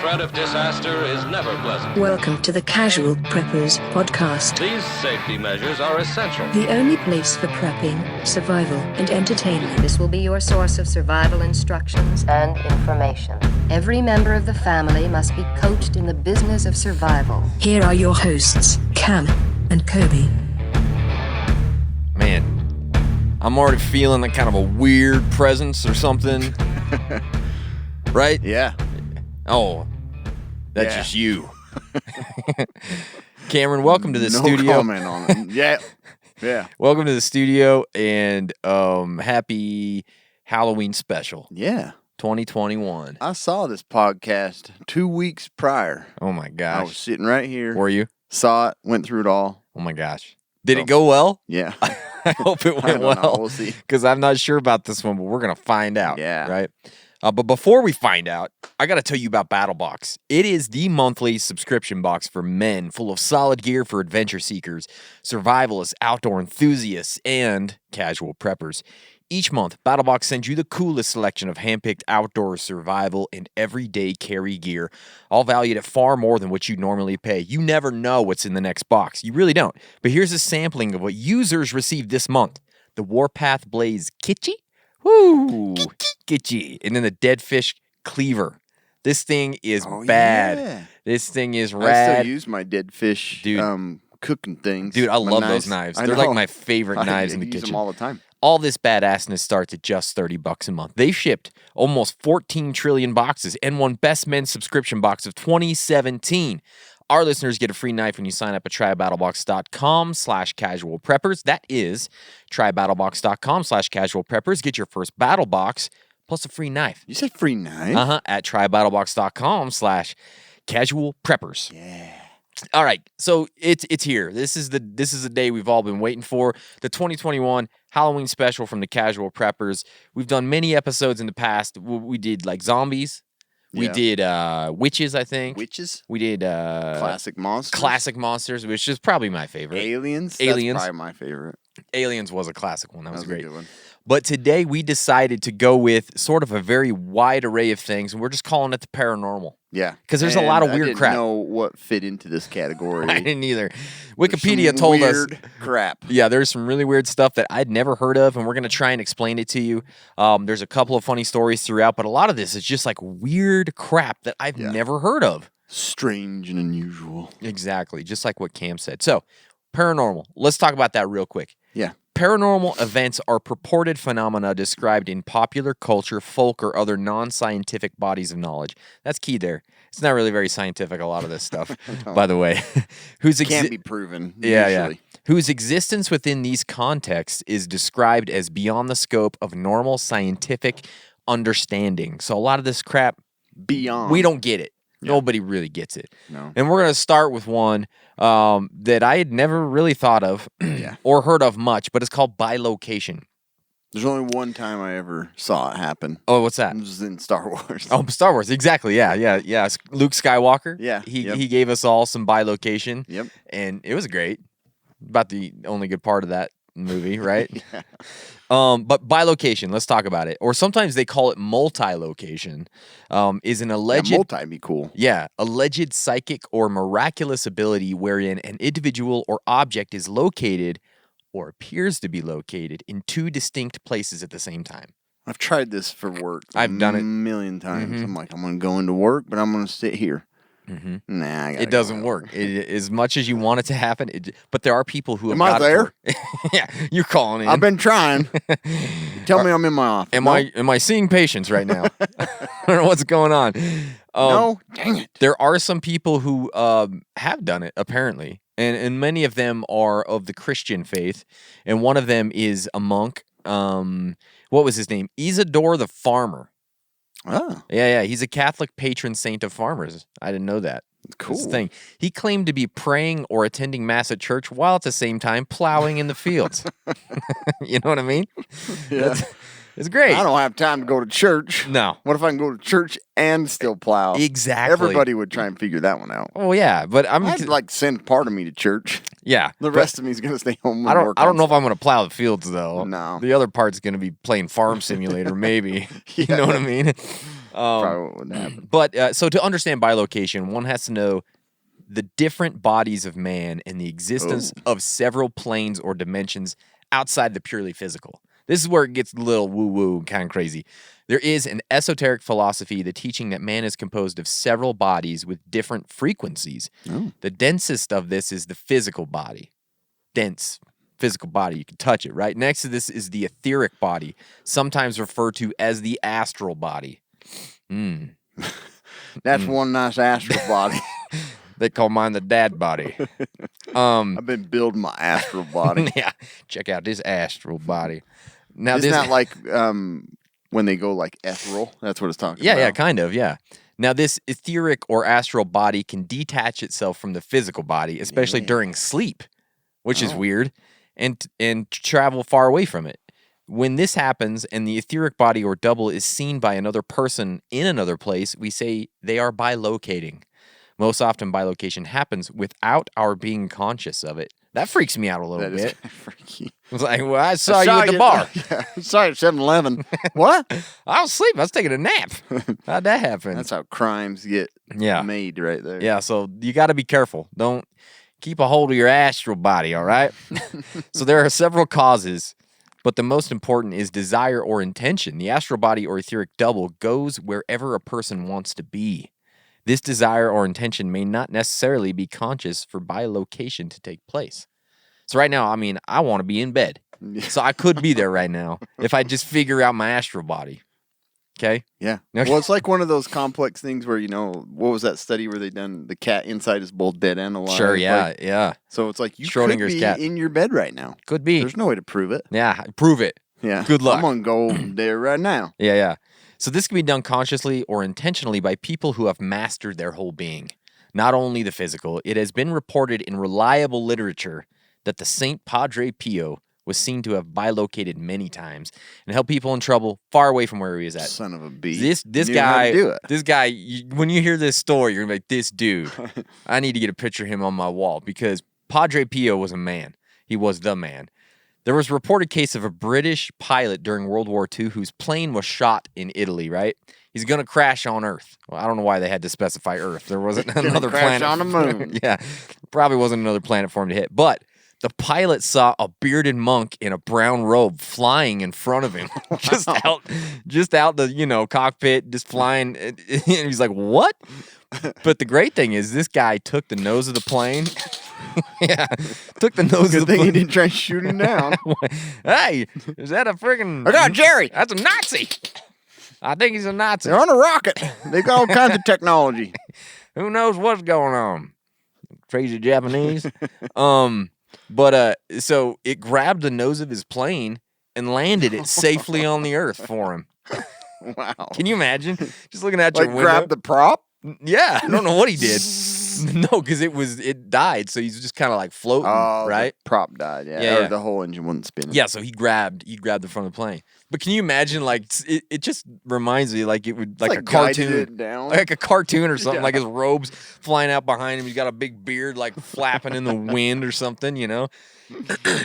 threat of disaster is never pleasant. Welcome to the Casual Preppers podcast. These safety measures are essential. The only place for prepping, survival, and entertainment. This will be your source of survival instructions and information. Every member of the family must be coached in the business of survival. Here are your hosts, Cam and Kobe. Man, I'm already feeling like kind of a weird presence or something. Right? Yeah. Oh, that's Yeah. just you. Cameron, welcome to the No studio. comment on it. Yeah. Yeah. Welcome to the studio and happy Halloween special Yeah. 2021. I saw this podcast 2 weeks prior. Oh my I was gosh. sitting right here. Were you? Saw it, went through it all. Oh my gosh. Did it go well? Yeah. I hope it I went don't know. well. We'll see. Because I'm not sure about this one, but we're going to find out. Yeah. Right? But before we find out, I got to tell you about BattleBox. It is the monthly subscription box for men, full of solid gear for adventure seekers, survivalists, outdoor enthusiasts, and casual preppers. Each month, BattleBox sends you the coolest selection of handpicked outdoor survival and everyday carry gear, all valued at far more than what you normally pay. You never know what's in the next box. You really don't. But here's a sampling of what users received this month. The Warpath Blaze Kitschy. Woo! Kitschy. And then the Dead Fish Cleaver. This thing is bad. Yeah. This thing is I rad. still use my dead fish Dude. cooking things. Dude, I My love those knives. I They're like know. my favorite knives in the use kitchen. them all the time. All this badassness starts at just $30 a month. They shipped almost 14 trillion boxes and won Best Men's Subscription Box of 2017. Our listeners get a free knife when you sign up at trybattlebox.com/casualpreppers. That is trybattlebox.com/casualpreppers. Get your first battle box plus a free knife. You said free knife? At trybattlebox.com/casualpreppers. Yeah. All right, so it's here. This is the day we've all been waiting for. The 2021 Halloween special from the Casual Preppers. We've done many episodes in the past. We did like zombies. We did witches, I think. Witches? We did Classic monsters? classic monsters, which is probably my favorite. Aliens? Aliens. That's probably my favorite. Aliens was a classic one. That was a great. good one. But today we decided to go with sort of a very wide array of things, and we're just calling it the paranormal. Yeah. 'Cause there's a lot of weird crap. I didn't know what fit into this category. I didn't either. There's Wikipedia some told us. weird crap. Yeah, there's some really weird stuff that I'd never heard of, and we're going to try and explain it to you. There's a couple of funny stories throughout, but a lot of this is just like weird crap that I've never heard of. Strange and unusual. Exactly, just like what Cam said. So, paranormal. Let's talk about that real quick. Yeah. Paranormal events are purported phenomena described in popular culture, folk, or other non-scientific bodies of knowledge. That's key there. It's not really very scientific, a lot of this stuff, by the way. Can't be proven. Yeah. usually. Whose existence within these contexts is described as beyond the scope of normal scientific understanding. So a lot of this crap, Beyond. we don't get it. Nobody really gets it. No. And we're going to start with one that I had never really thought of or heard of much, but it's called bilocation. There's only one time I ever saw it happen. Oh, what's that? It was in Star Wars. Oh, Star Wars. Exactly. Yeah. Luke Skywalker. Yeah, He gave us all some bilocation. Yep. And it was great. About the only good part of that movie, right? Yeah. But bilocation, let's talk about it. Or sometimes they call it multi-location. Is an alleged multi be cool. Yeah, alleged psychic or miraculous ability wherein an individual or object is located or appears to be located in two distinct places at the same time. I've tried this for work. I've done it a million times. I'm like, I'm going to go into work, but I'm going to sit here. Nah, I gotta It doesn't work. As much as you want it to happen, but there are people who have Am I got it to there? work. Yeah, you're calling in. I've been trying. Tell me I'm in my office. Am I seeing patients right now? I don't know what's going on. No, dang it. There are some people who have done it, apparently. And many of them are of the Christian faith. And one of them is a monk. What was his name? Isidore the Farmer. Oh, Yeah. He's a Catholic patron saint of farmers. I didn't know that. cool. That's the thing. He claimed to be praying or attending mass at church while at the same time plowing in the fields. You know what I mean? Yeah. It's great. I don't have time to go to church. No. What if I can go to church and still plow? Exactly. Everybody would try and figure that one out. Oh yeah, but I'd like send part of me to church. yeah. The but rest of me is going to stay home and I work. don't know if I'm going to plow the fields though. No. The other part's going to be playing Farm Simulator maybe. You know what I mean? Probably what would happen. But so to understand bilocation, one has to know the different bodies of man and the existence of several planes or dimensions outside the purely physical. This is where it gets a little woo-woo and kind of crazy. There is an esoteric philosophy, the teaching that man is composed of several bodies with different frequencies. The densest of this is the physical body. Dense physical body. You can touch it, right? Next to this is the etheric body, sometimes referred to as the astral body. That's one nice astral body. They call mine the dad body. I've been building my astral body. Yeah, check out this astral body. Now, It's this not like when they go like ethereal. That's what it's talking yeah, about. yeah, kind of, yeah. Now, this etheric or astral body can detach itself from the physical body, especially during sleep, which is weird, and travel far away from it. When this happens and the etheric body or double is seen by another person in another place, we say they are bilocating. Most often, bilocation happens without our being conscious of it. That freaks me out a little That is bit. kind of freaky. It's like, well, I saw you at the bar. Yeah, I saw you at 7-Eleven. What? I was asleep. I was taking a nap. How'd that happen? That's how crimes get made right there. Yeah, so you got to be careful. Don't keep a hold of your astral body, all right? So there are several causes, but the most important is desire or intention. The astral body or etheric double goes wherever a person wants to be. This desire or intention may not necessarily be conscious for bilocation to take place. So right now, I mean, I want to be in bed. So I could be there right now if I just figure out my astral body. Okay? Yeah. Okay. Well, it's like one of those complex things where, what was that study where they done the cat inside is both dead and alive? Sure, yeah, Like, yeah. so it's like you Schrodinger's could be cat. in your bed right now. Could be. There's no way to prove it. Yeah, prove it. Yeah. Good luck. I'm going to go there right now. Yeah, yeah. So this can be done consciously or intentionally by people who have mastered their whole being, not only the physical. It has been reported in reliable literature that the Saint Padre Pio was seen to have bilocated many times and helped people in trouble far away from where he was at. Son of a bee. This Knew how to do it. guy, when you hear this story, you're gonna be like, this dude, I need to get a picture of him on my wall because Padre Pio was a man. He was the man. There was a reported case of a British pilot during World War II whose plane was shot in Italy, right? He's going to crash on Earth. Well, I don't know why they had to specify Earth. There wasn't another crash planet. on the moon. Yeah, probably wasn't another planet for him to hit. But the pilot saw a bearded monk in a brown robe flying in front of him, just out the cockpit, just flying. And he's like, "What?" But the great thing is, this guy took the nose of the plane. Yeah, took the nose Good of the thing he plane. didn't try to shoot him down. Hey, is that a friggin'? I got Jerry. That's a Nazi. I think he's a Nazi. They're on a rocket. They've got all kinds of technology. Who knows what's going on? Crazy Japanese. But so it grabbed the nose of his plane and landed it safely on the earth for him. Wow. Can you imagine? Just looking at Like your window. grab the prop? Yeah, I don't know what he did. No, because it died, so he's just kind of like floating, right? The prop died, yeah. Yeah, Or yeah. the whole engine wasn't spinning. Yeah, so he grabbed the front of the plane. But can you imagine, like, it just reminds me like it would like a guided cartoon, it down. like a cartoon or something. Yeah. Like his robes flying out behind him. He's got a big beard, like flapping in the wind or something,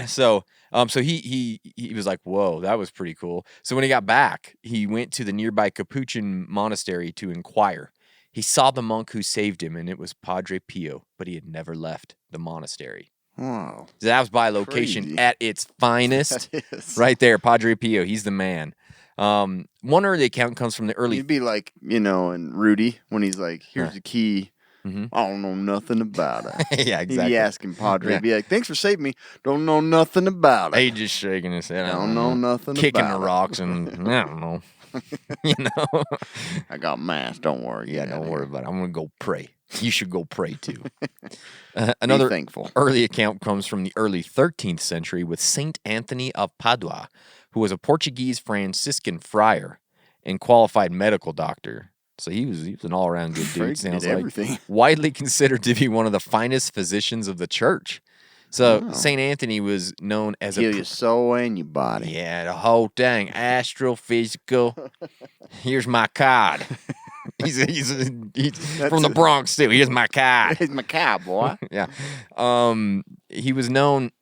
So, so he was like, "Whoa, that was pretty cool." So when he got back, he went to the nearby Capuchin monastery to inquire. He saw the monk who saved him, and it was Padre Pio, but he had never left the monastery. Wow. So that was bilocation Crazy. at its finest. That is. Right there, Padre Pio. He's the man. One early account comes from the early... You'd be like, and Rudy, when he's like, here's the key. Mhm. I don't know nothing about it. Yeah, He'd exactly. be asking Padre, Yeah. he'd be like, thanks for saving me. Don't know nothing about it. He just shaking his head. I don't know nothing Kicking about the it. rocks and I don't know. I got mass. Don't worry. Yeah, Get don't outta worry here. about it. I'm going to go pray. You should go pray too. Be Another thankful. early account comes from the early 13th century with Saint Anthony of Padua, who was a Portuguese Franciscan friar and qualified medical doctor. So he was an all-around good Freak dude, sounds did like. everything. Widely considered to be one of the finest physicians of the church. So Saint Anthony was known as Heal a... your soul and your body. Yeah, the whole thing. Astrophysical. Here's my card. He's from the Bronx, too. Here's my card. He's my cowboy. Yeah. He was known...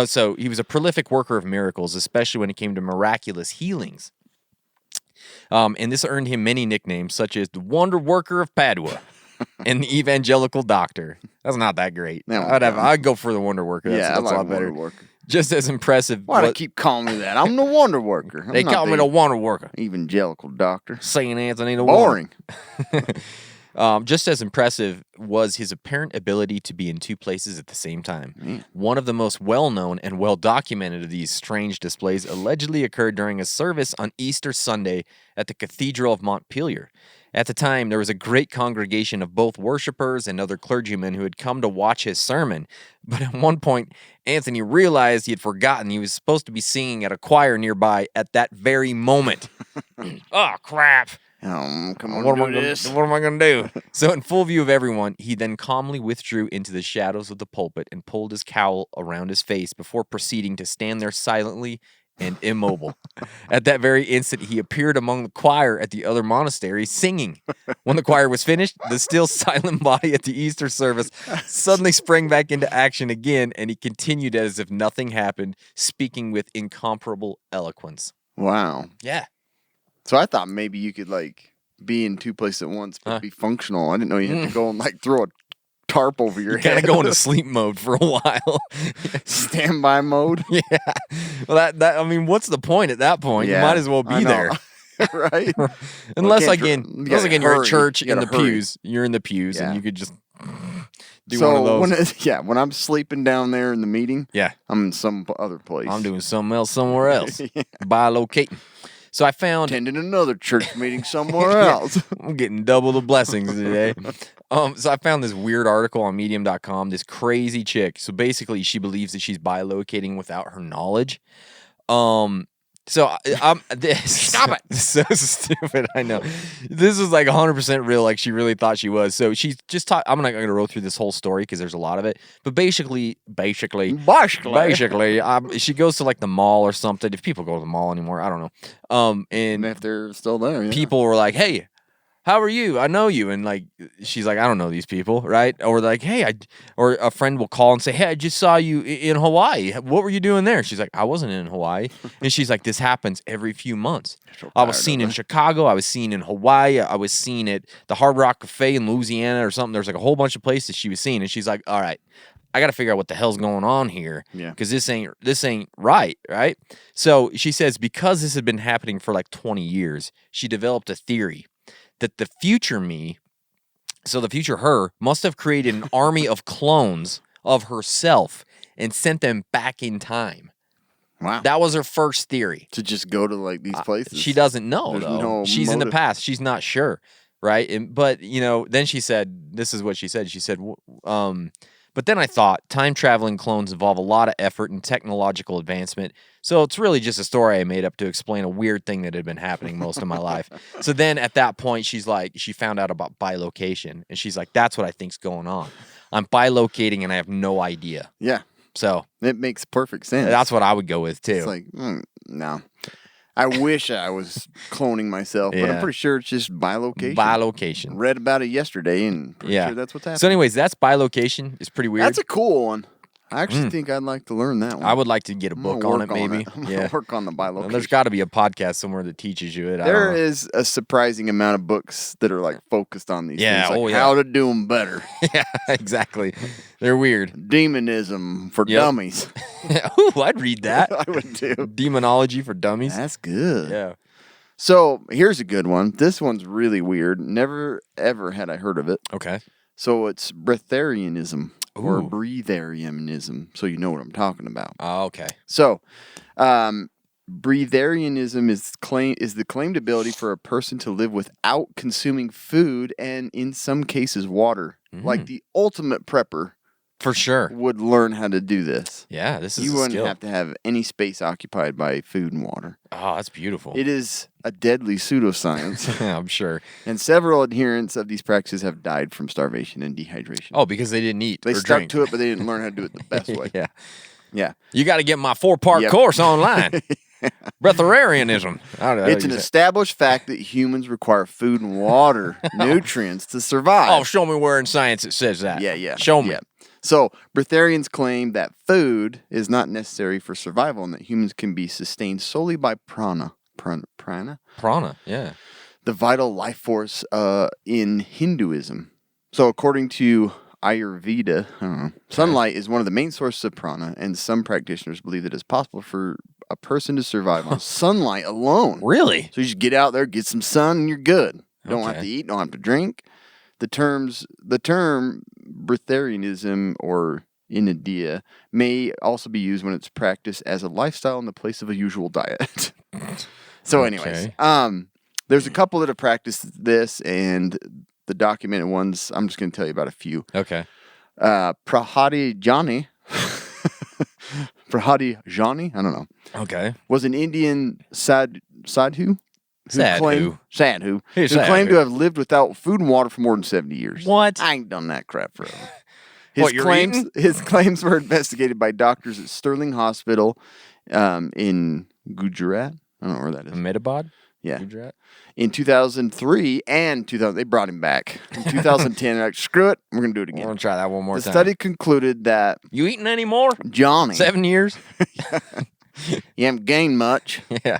so he was a prolific worker of miracles, especially when it came to miraculous healings. And this earned him many nicknames, such as the Wonder Worker of Padua and the Evangelical Doctor. That's not that great. That one's I'd go for the Wonder Worker. That's I a like lot better. Wonder Worker. Just as impressive. Why do they keep calling me that? I'm the Wonder Worker. They call me the Wonder Worker. Evangelical Doctor. Saint Anthony the Boring. Just as impressive was his apparent ability to be in two places at the same time. Man. One of the most well-known and well-documented of these strange displays allegedly occurred during a service on Easter Sunday at the Cathedral of Montpelier. At the time, there was a great congregation of both worshipers and other clergymen who had come to watch his sermon. But at one point, Anthony realized he had forgotten he was supposed to be singing at a choir nearby at that very moment. Oh, crap. Come on, What do am this. I going to do? So in full view of everyone, he then calmly withdrew into the shadows of the pulpit and pulled his cowl around his face before proceeding to stand there silently and immobile. At that very instant, he appeared among the choir at the other monastery singing. When the choir was finished, the still silent body at the Easter service suddenly sprang back into action again, and he continued as if nothing happened, speaking with incomparable eloquence. Wow. Yeah. So I thought maybe you could be in two places at once, but be functional. I didn't know you had to go and throw a tarp over your Kind head. of go into sleep mode for a while. Standby mode. Yeah. Well, that I mean, what's the point at that point? You might as well I be know. there. Right? Unless you again gotta you're at hurry. church You in the gotta hurry. pews. You're in the pews Yeah. and you could just do one of those. When I'm sleeping down there in the meeting, Yeah. I'm in some other place. I'm doing something else somewhere else. Bilocating. So I found attending another church meeting somewhere else. I'm getting double the blessings today. So I found this weird article on medium.com, this crazy chick. So basically she believes that she's bilocating without her knowledge. So I'm stop it. So stupid. I know. This is 100% real. She really thought she was. So she's just I'm not going to roll through this whole story because there's a lot of it. But basically, she goes to the mall or something. If people go to the mall anymore, I don't know. And if they're still there, yeah. people were like, "Hey, how are you? I know you." And she's like, "I don't know these people," right? Or "Hey," or a friend will call and say, "Hey, I just saw you in Hawaii. What were you doing there?" She's like, "I wasn't in Hawaii." And she's like, "This happens every few months. I was seen in Chicago. I was seen in Hawaii. I was seen at the Hard Rock Cafe in Louisiana or something." There's a whole bunch of places she was seen. And she's like, "All right, I got to figure out what the hell's going on here. Yeah. Because this ain't right." So she says because this had been happening for 20 years, she developed a theory that the future me, so the future her, must have created an army of clones of herself and sent them back in time. Wow. That was her first theory. To just go to these places. She doesn't know, There's though. no She's in the motive. past. She's not sure, right? But, then she said, this is what she said. She said, but then I thought time-traveling clones involve a lot of effort and technological advancement, so it's really just a story I made up to explain a weird thing that had been happening most of my life. So then at that point, she's like, she found out about bilocation, and she's like, that's what I think's going on. I'm bilocating, and I have no idea. Yeah. So It makes perfect sense. that's what I would go with, too. It's no. I wish I was cloning myself, but Yeah. I'm pretty sure it's just bilocation. Bilocation. Read about it yesterday, and pretty sure that's what's happening. So anyways, that's bilocation. It's pretty weird. That's a cool one. I actually think I'd like to learn that one. I would like to get a I'm gonna book on work it, maybe. I'm gonna work on the bilocation. There's got to be a podcast somewhere that teaches you it. I There don't know. is a surprising amount of books that are focused on these Yeah, things, oh, yeah. how to do them better. Yeah, exactly. They're weird. Demonism for Yep. dummies. Ooh, I'd read that. I would too. Demonology for dummies. That's good. Yeah. So here's a good one. This one's really weird. Never ever had I heard of it. Okay. So it's breatharianism or Ooh. breatharianism. So you know what I'm talking about. Oh, okay. So, breatharianism is the claimed ability for a person to live without consuming food and, in some cases, water. Like the ultimate prepper For sure. would learn how to do this. Yeah, this is You a wouldn't skill. have to have any space occupied by food and water. Oh, that's beautiful. It is a deadly pseudoscience, Yeah, I'm sure. and several adherents of these practices have died from starvation and dehydration. Oh, because they didn't eat They or stuck drink. to it, but they didn't learn how to do it the best way. Yeah. Yeah. You got to get my 4-part Yep. course online. Breatharianism. It's an established fact that humans require food and water, nutrients to survive. Oh, show me where in science it says that. Yeah. Show me. Yeah. So, breatharians claim that food is not necessary for survival and that humans can be sustained solely by prana, prana, yeah. the vital life force in Hinduism. So according to Ayurveda, sunlight is one of the main sources of prana, and some practitioners believe that it's possible for a person to survive on sunlight alone. Really? So you just get out there, get some sun, and you're good. Don't have Okay. to eat, don't have to drink. The term breatharianism or Inidia may also be used when it's practiced as a lifestyle in the place of a usual diet. So anyways, there's a couple that have practiced this, and the documented ones, I'm just going to tell you about a few. Okay. Prahadi Jani, I don't know, Okay. was an Indian sadhu. Sadhu. Who claimed to have lived without food and water for more than 70 years. What? I ain't done that crap forever. What, you're eating? His claims were investigated by doctors at Sterling Hospital in Gujarat. I don't know where that is. Ahmedabad? Yeah. Gujarat? In 2003 and 2000, they brought him back. In 2010, they're like, screw it, we're going to do it We're again. going to try that one more The time. study concluded that You eating any more? Johnny, 7 years? you haven't gained much, Yeah.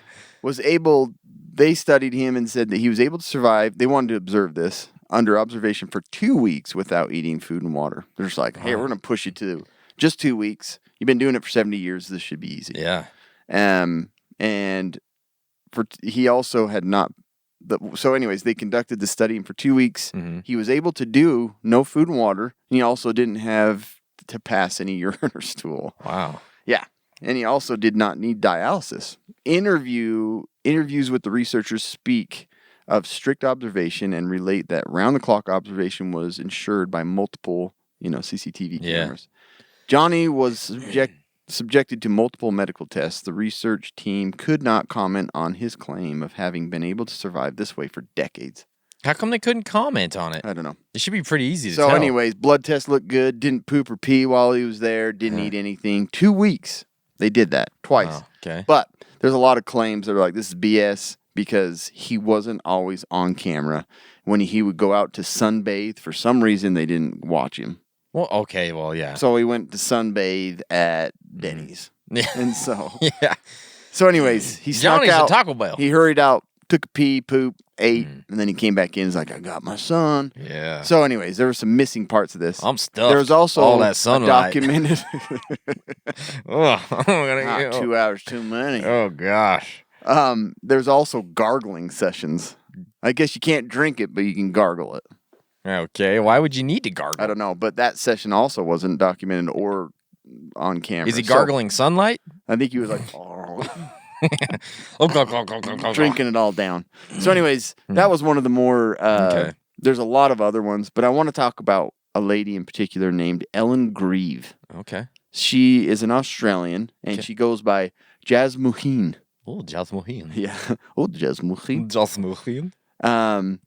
they studied him and said that he was able to survive. They wanted to observe this under observation for 2 weeks without eating food and water. They're just like, hey, we're going to push you to just 2 weeks. You've been doing it for 70 years. This should be easy. Yeah. And he also had not. So anyways, they conducted the study, and for 2 weeks, he was able to do no food and water. And he also didn't have to pass any urine or stool. Wow. Yeah. And he also did not need dialysis. Interviews with the researchers speak of strict observation and relate that round-the-clock observation was ensured by multiple, CCTV cameras. Johnny was subjected to multiple medical tests. The research team could not comment on his claim of having been able to survive this way for decades. How come they couldn't comment on it? I don't know. It should be pretty easy to So tell. anyways, blood test looked good. Didn't poop or pee while he was there. Didn't eat anything. 2 weeks. They did that twice. Oh, okay. But there's a lot of claims that are like, this is BS because he wasn't always on camera. When he would go out to sunbathe, for some reason, they didn't watch him. Well, okay, well, yeah. So he went to sunbathe at Denny's. Yeah. And so, Yeah. so anyways, he snuck Johnny's out. at Taco Bell. He hurried out, took a pee, poop, ate, and then he came back in. He's like, I got my son. Yeah. So anyways, there were some missing parts of this. I'm stuffed. There was also all that a sunlight. documented Oh, I'm gonna not 2 hours too many. Oh gosh. There's also gargling sessions. I guess you can't drink it, but you can gargle it. Okay. Why would you need to gargle? I don't know, but that session also wasn't documented or on camera. Is he So, gargling sunlight? I think he was like Drink. drinking it all down. So anyways, that was one of the more Okay. There's a lot of other ones, but I want to talk about a lady in particular named Ellen Grieve. Okay. She is an Australian, and she goes by Jasmuheen. Oh, Jasmuheen. Yeah. Oh, Jasmuheen. Jasmuheen.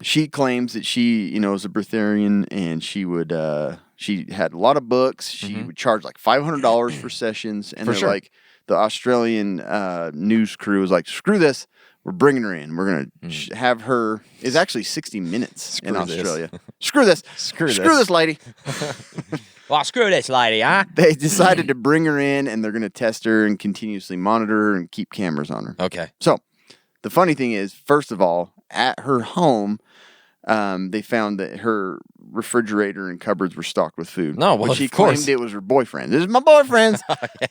She claims that she, is a breatharian, and she would, she had a lot of books. She would charge like $500 for sessions, and For they're sure. like, the Australian news crew was like, screw this, we're bringing her in. We're gonna have her. It's actually 60 Minutes in Screw this. Australia. Screw this. Screw this lady. Well, screw this lady, huh? They decided to bring her in, and they're gonna test her and continuously monitor her and keep cameras on her. Okay. So, the funny thing is, first of all, at her home, they found that her refrigerator and cupboards were stocked with food. No, well, but she of course. claimed it was her boyfriend. This is my boyfriend's.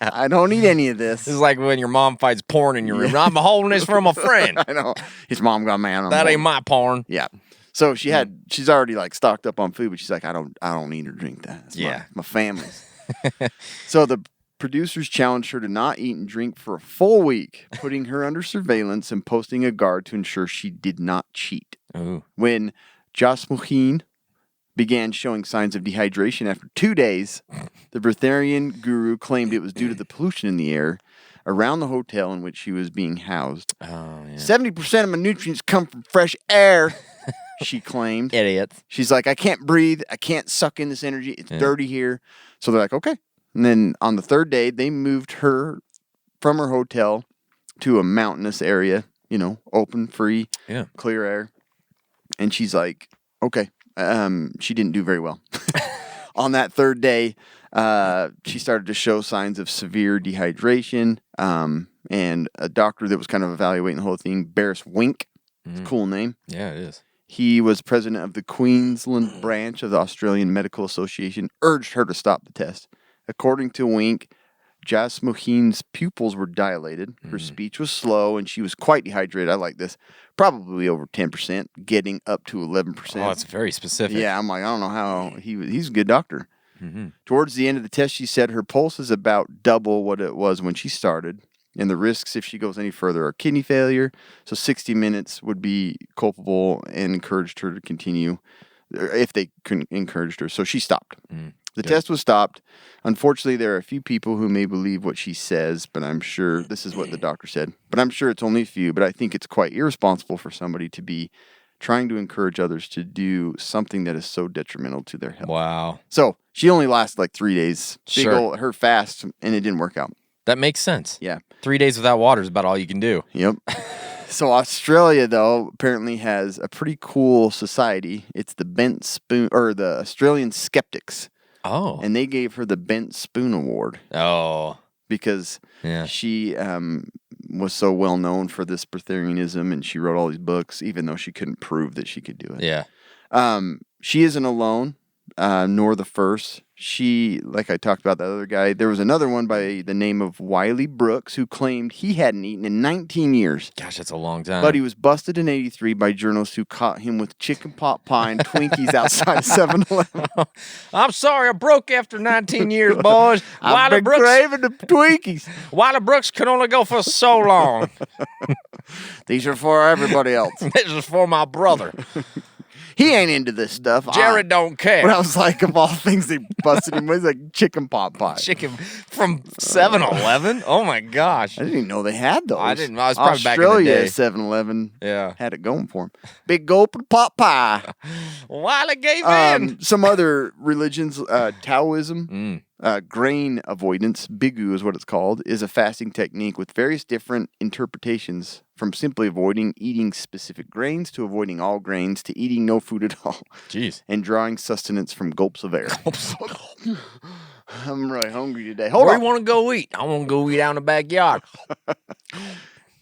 I don't need any of this. This is like when your mom finds porn in your room. I'm holding this from a friend. I know. His mom got mad on That him. ain't my porn. Yeah. So she's already like stocked up on food, but she's like, I don't need or drink that. It's my family's. So the producers challenged her to not eat and drink for a full week, putting her under surveillance and posting a guard to ensure she did not cheat. Ooh. When Jasmuheen began showing signs of dehydration after 2 days, the breatharian guru claimed it was due to the pollution in the air around the hotel in which she was being housed. Oh, yeah. 70% of my nutrients come from fresh air, she claimed. Idiots. She's like, I can't breathe. I can't suck in this energy. It's dirty here. So they're like, okay. And then on the third day, they moved her from her hotel to a mountainous area, open, free, clear air. And she's like, okay. She didn't do very well. On that third day, she started to show signs of severe dehydration. and a doctor that was kind of evaluating the whole thing, Barris Wink. It's a cool name. Yeah, it is. He was president of the Queensland branch of the Australian Medical Association, urged her to stop the test. According to Wink, Jasmuheen's pupils were dilated, her speech was slow, and she was quite dehydrated. I like this. Probably over 10%, getting up to 11%. Oh, it's very specific. Yeah, I'm like, I don't know how. He's a good doctor. Towards the end of the test, she said her pulse is about double what it was when she started. And the risks, if she goes any further, are kidney failure. So 60 minutes would be culpable, and encouraged her to continue if they encouraged her. So she stopped. The test was stopped. Unfortunately, there are a few people who may believe what she says, but I'm sure this is what the doctor said. But I'm sure it's only a few. But I think it's quite irresponsible for somebody to be trying to encourage others to do something that is so detrimental to their health. Wow. So she only lasted like 3 days. Big Sure. old, her fast, and it didn't work out. That makes sense. Yeah. 3 days without water is about all you can do. Yep. So Australia, though, apparently has a pretty cool society. It's the Bent Spoon, or the Australian Skeptics. Oh. And they gave her the Bent Spoon Award Oh. because Yeah. she was so well known for this Breatharianism, and she wrote all these books, even though she couldn't prove that she could do it. Yeah. She isn't alone, nor the first. She, like I talked about that other guy, there was another one by the name of Wiley Brooks who claimed he hadn't eaten in 19 years. Gosh, that's a long time. But he was busted in 83 by journalists who caught him with chicken pot pie and Twinkies outside of 7-Eleven. I'm sorry, I broke after 19 years, boys. I've been craving the Twinkies. Wiley Brooks could only go for so long. These are for everybody else. This is for my brother. He ain't into this stuff. Jared don't care. But I was like, of all things they busted him with, like chicken pot pie. Chicken from 7-Eleven? Oh my gosh. I didn't even know they had those. I didn't. I was probably back in the Australia day. 7-Eleven Yeah. had it going for him. Big gulp of pot pie. Wiley gave in. Some other religions, Taoism, grain avoidance, bigu is what it's called, is a fasting technique with various different interpretations, from simply avoiding eating specific grains to avoiding all grains to eating no food at all. Jeez. And drawing sustenance from gulps of air. I'm really hungry today. Hold Where on. you want to go eat? I want to go eat out in the backyard.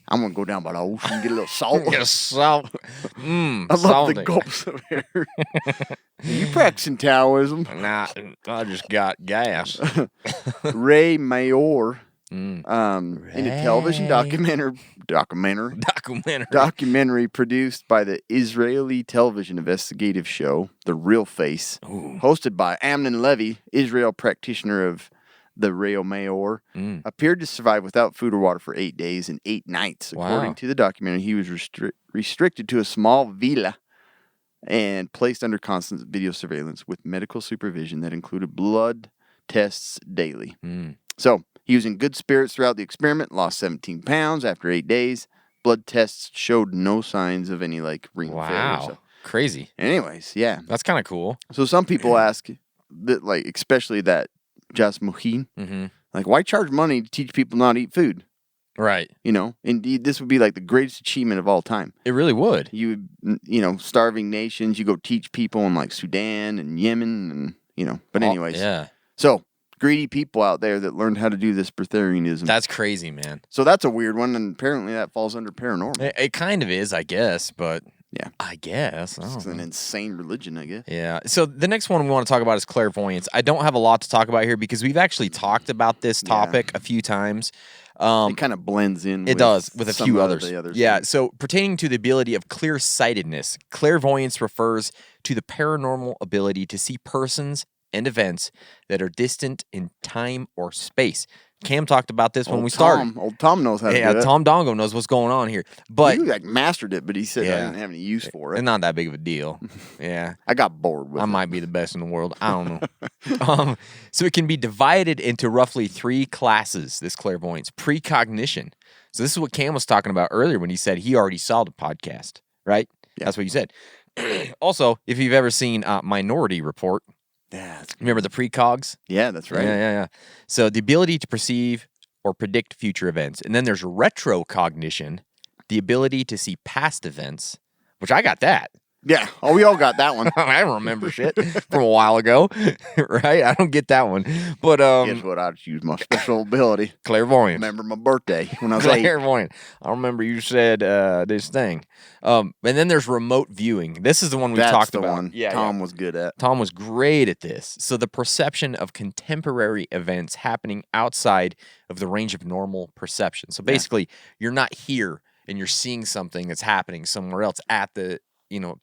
I'm going to go down by the ocean and get a little salt. Get a salt. I love salty. the gulps of air. Are you practicing Taoism? Nah, I just got gas. Ray Mayor, in a television documentary produced by the Israeli television investigative show, The Real Face, hosted by Amnon Levy, Israel practitioner of the Rayo Mayor, appeared to survive without food or water for 8 days and 8 nights. Wow. According to the documentary, he was restricted to a small villa and placed under constant video surveillance with medical supervision that included blood tests daily. So he was in good spirits throughout the experiment, lost 17 pounds after 8 days. Blood tests showed no signs of any renal failure. Wow. So, Crazy. anyways, yeah. That's kind of cool. So some people ask that, especially that Jasmuheen, why charge money to teach people not to eat food? Right. Indeed, this would be the greatest achievement of all time. It really would. You would, starving nations, you go teach people in Sudan and Yemen and, but anyways. Yeah. So greedy people out there that learned how to do this Breatharianism. That's crazy, man. So that's a weird one, and apparently that falls under paranormal. It kind of is, I guess, but Yeah. I guess. I It's don't an know. insane religion, I guess. Yeah. So the next one we want to talk about is clairvoyance. I don't have a lot to talk about here because we've actually talked about this topic a few times. It kind of blends in. It does with a some few of others. the others. Yeah. So pertaining to the ability of clear-sightedness, clairvoyance refers to the paranormal ability to see persons and events that are distant in time or space. Cam talked about this when we started. Old Tom knows how to do Yeah, it. Tom Dongo knows what's going on here. But You mastered it, but he said I Yeah. didn't have any use for it's it. not that big of a deal. Yeah. I got bored with I it. might be the best in the world. I don't know. So it can be divided into roughly 3 classes, this clairvoyance. Precognition. So this is what Cam was talking about earlier when he said he already saw the podcast, right? Yeah. That's what you said. Also, if you've ever seen Minority Report, Yeah, that's, remember the precogs? yeah, that's right. Yeah. So the ability to perceive or predict future events. And then there's retrocognition, the ability to see past events, which I got that. Yeah. Oh, we all got that one. I don't remember shit from a while ago, right? I don't get that one. But Guess what? I just used my special ability. Clairvoyance. Remember my birthday when I was 8. Clairvoyant. I remember you said this thing. And then there's remote viewing. This is the one we That's talked the about. one Yeah, Tom was good at. Tom was great at this. So the perception of contemporary events happening outside of the range of normal perception. So basically, you're not here and you're seeing something that's happening somewhere else at the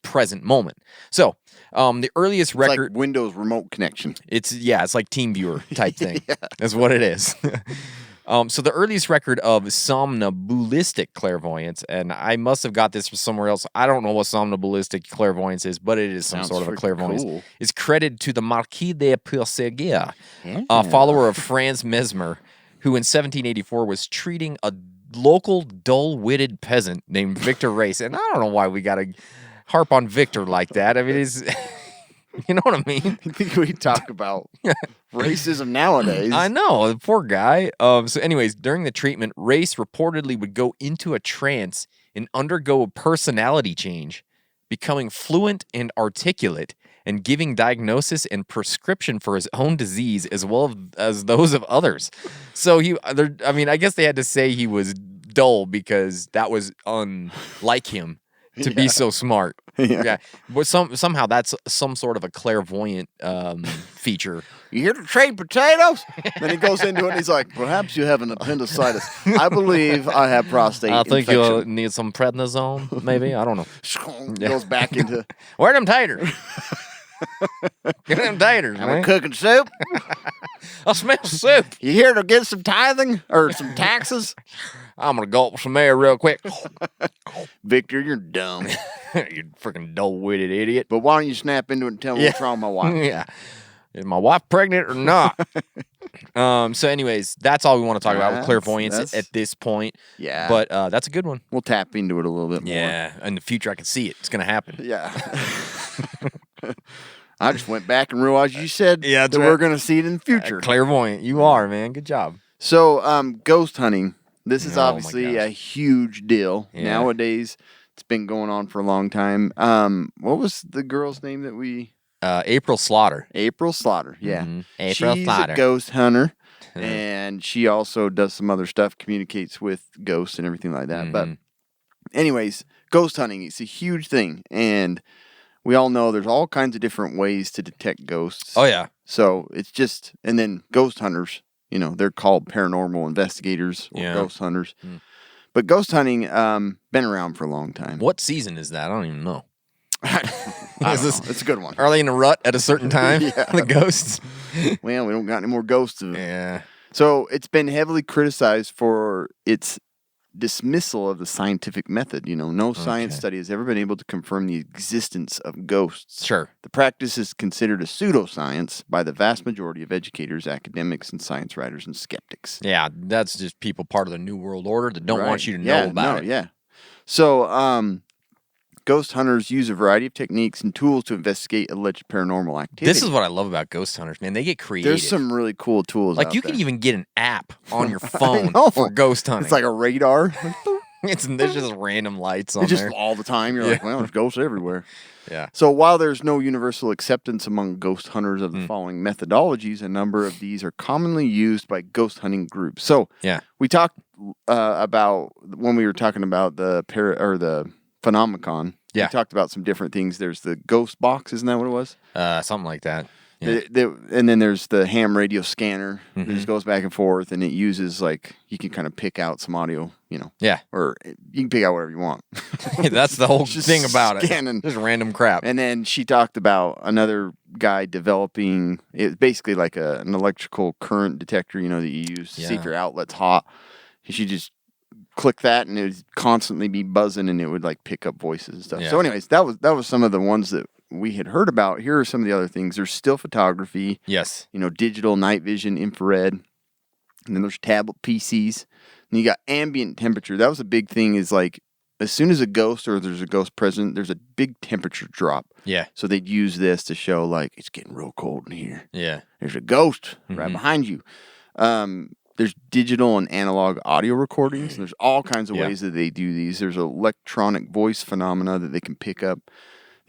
present moment. So the earliest It's record, like Windows remote connection. it's like TeamViewer type thing. That's what it is. So the earliest record of somnambulistic clairvoyance, and I must have got this from somewhere else. I don't know what somnambulistic clairvoyance is, but it is some Sounds sort of a freaking clairvoyance. cool. Is credited to the Marquis de Puysegur, a follower of Franz Mesmer, who in 1784 was treating a local dull-witted peasant named Victor Race. And I don't know why we got to harp on Victor like that. I mean, it's... You know what I mean? I think we talk about racism nowadays. I know, the poor guy. So anyways, during the treatment, Race reportedly would go into a trance and undergo a personality change, becoming fluent and articulate, and giving diagnosis and prescription for his own disease as well as those of others. So I guess they had to say he was dull because that was unlike him to be so smart. Yeah. But somehow that's some sort of a clairvoyant feature. You here to trade potatoes? Then he goes into it and he's like, perhaps you have an appendicitis. I believe I have prostate I think infection. you'll need some prednisone, maybe. I don't know. Goes back into... Where are them taters? Get them taters, Am I man. cooking soup? I smell soup. You here to get some tithing or some taxes? I'm going to gulp some air real quick. Victor, you're dumb. You freaking dull-witted idiot. But why don't you snap into it and tell me what's wrong with my wife? Yeah. Is my wife pregnant or not? So anyways, that's all we want to talk about with clairvoyance at this point. Yeah. But that's a good one. We'll tap into it a little bit more. Yeah. In the future, I can see it. It's going to happen. Yeah. I just went back and realized you said that's that right. we're going to see it in the future. Clairvoyant. You are, man. Good job. So, ghost hunting. This is Oh, my obviously gosh. a huge deal. Yeah. Nowadays, it's been going on for a long time. What was the girl's name that we... April Slaughter. April Slaughter, yeah. April She's Slaughter. a ghost hunter, and she also does some other stuff, communicates with ghosts and everything like that. But anyways, ghost hunting, it's a huge thing, and we all know there's all kinds of different ways to detect ghosts. Oh, yeah. So it's just, and then ghost hunters, they're called paranormal investigators or ghost hunters. But ghost hunting, been around for a long time. What season is that? I don't even know. I don't know. It's a good one. Are they in a rut at a certain time? The ghosts? Well, we don't got any more ghosts. Yeah. So it's been heavily criticized for its dismissal of the scientific method. No science study has ever been able to confirm the existence of ghosts. Sure. The practice is considered a pseudoscience by the vast majority of educators, academics, and science writers and skeptics. Yeah, that's just people part of the New World Order that don't want you to Yeah, know about it. Yeah. So, ghost hunters use a variety of techniques and tools to investigate alleged paranormal activity. This is what I love about ghost hunters, man. They get creative. There's some really cool tools like out you there. can even get an app on your phone know. for ghost hunting. It's like a radar. There's just random lights on It's just there. all the time. You're like, well, there's ghosts everywhere. Yeah. So while there's no universal acceptance among ghost hunters of the following methodologies, a number of these are commonly used by ghost hunting groups. So Yeah. we talked about when we were talking about the Phenomenon. Yeah. We talked about some different things. There's the ghost box, isn't that what it was? Something like that. Yeah. And then there's the ham radio scanner that Mm-hmm. just goes back and forth, and it uses you can kind of pick out some audio, Yeah. or you can pick out whatever you want. That's the whole Just thing about scanning. it. Just random crap. And then she talked about another guy developing it basically like an electrical current detector, that you use to see if Yeah. your outlet's hot. You should just click that and it would constantly be buzzing and it would pick up voices and stuff. Yeah. So anyways, that was some of the ones that we had heard about. Here are some of the other things. There's still photography, Yes. digital, night vision, infrared. And then there's tablet PCs. And you got ambient temperature. That was a big thing is as soon as a ghost or there's a ghost present, there's a big temperature drop. Yeah. So they'd use this to show it's getting real cold in here. Yeah. There's a ghost right behind you. There's digital and analog audio recordings. There's all kinds of Yeah. ways that they do these. There's electronic voice phenomena that they can pick up.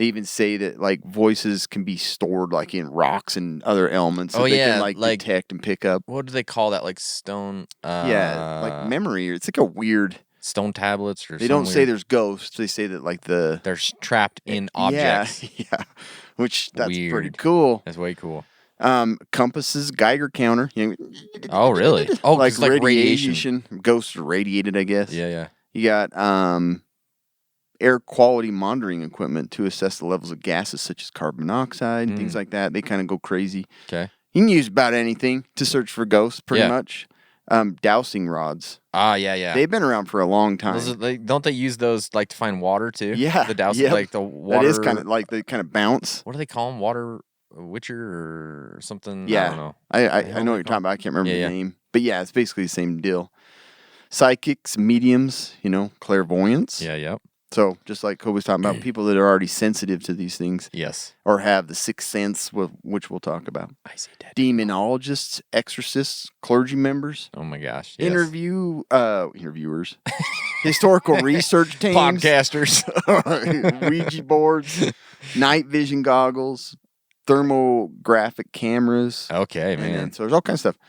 They even say that like voices can be stored like in rocks and other elements that Oh, they yeah, can like detect and pick up. What do they call that? Like stone. Like memory. It's like a weird. Stone tablets or. They don't say there's ghosts. They say that like they're trapped in objects. Yeah. Which that's Weird. pretty cool. That's way cool. Compasses, Geiger counter. Oh, really? Oh, like radiation. Ghosts are radiated, I guess. Yeah. You got air quality monitoring equipment to assess the levels of gases such as carbon monoxide and things like that. They kind of go crazy. Okay. You can use about anything to search for ghosts, pretty much. Dowsing rods. Yeah. They've been around for a long time. Don't they use those like to find water too? Yeah. The dowsing, like the water. That is kind of like they kind of bounce. What do they call them? Water witcher or something? Yeah. I don't know. I know what you're talking about. I can't remember the name. But yeah, it's basically the same deal. Psychics, mediums, clairvoyance. Yeah. So just like Kobe was talking about, people that are already sensitive to these things. Yes. Or have the sixth sense, which we'll talk about. I see dead. Demonologists, exorcists, clergy members. Oh my gosh. Yes. Interviewers. Historical research teams. Podcasters. Ouija boards. Night vision goggles. Thermographic cameras. Okay, man. So there's all kinds of stuff.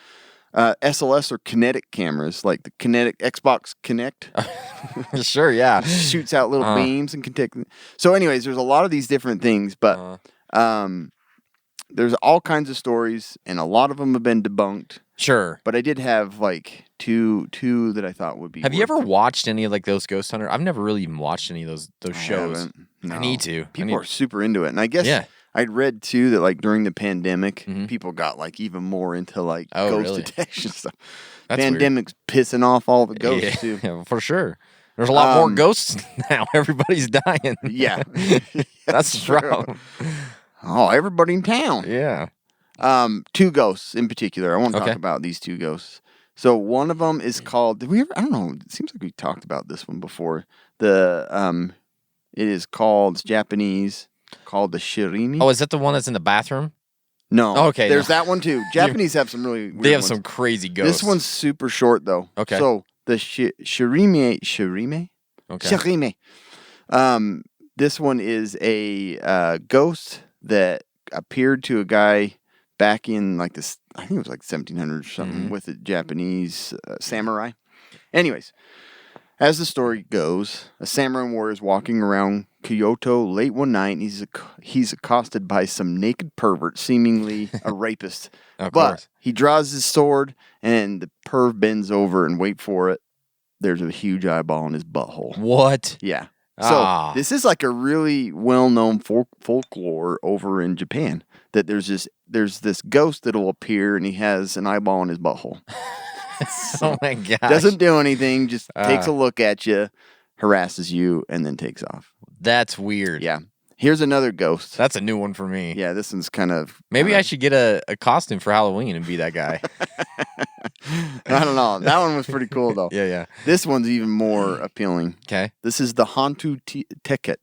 SLS or kinetic cameras, like the kinetic Xbox Kinect. Sure, yeah. Shoots out little beams and can take. So, anyways, there's a lot of these different things, but there's all kinds of stories, and a lot of them have been debunked. Sure. But I did have like two that I thought would be. Have you ever watched any of like those Ghost Hunter? I've never really even watched any of those shows. No. I need to. People are super into it, and I guess I'd read too that like during the pandemic, people got like even more into like ghost detection stuff. Pandemic's pissing off all the ghosts too. Yeah, for sure. There's a lot more ghosts now. Everybody's dying. Yeah. That's the problem. Oh, everybody in town. Yeah. Two ghosts in particular. I want to talk about these two ghosts. So one of them is called. Did we ever? I don't know. It seems like we talked about this one before. It is called. It's Japanese. Called the Shirimi. Oh, is that the one that's in the bathroom? No. Oh, okay. There's that one too. Japanese have some really weird They have ones. some crazy ghosts. This one's super short though. Okay. So the Shirime. Okay. Shirime. This one is a ghost that appeared to a guy back in like this. I think it was like 1700s or something with a Japanese samurai. Anyways, as the story goes, a samurai warrior is walking around Kyoto late one night, and he's accosted by some naked pervert, seemingly a rapist. Of but course. he draws his sword, and the perv bends over and wait for it. There's a huge eyeball in his butthole. What? Yeah. So this is like a really well-known folklore over in Japan that there's this ghost that'll appear, and he has an eyeball in his butthole. Oh my gosh. Doesn't do anything, just takes a look at you, harasses you, and then takes off. That's weird. Yeah. Here's another ghost. That's a new one for me. Yeah, this one's kind of... Maybe I should get a costume for Halloween and be that guy. I don't know. That one was pretty cool, though. Yeah. This one's even more appealing. Okay. This is the Hantu Tetek.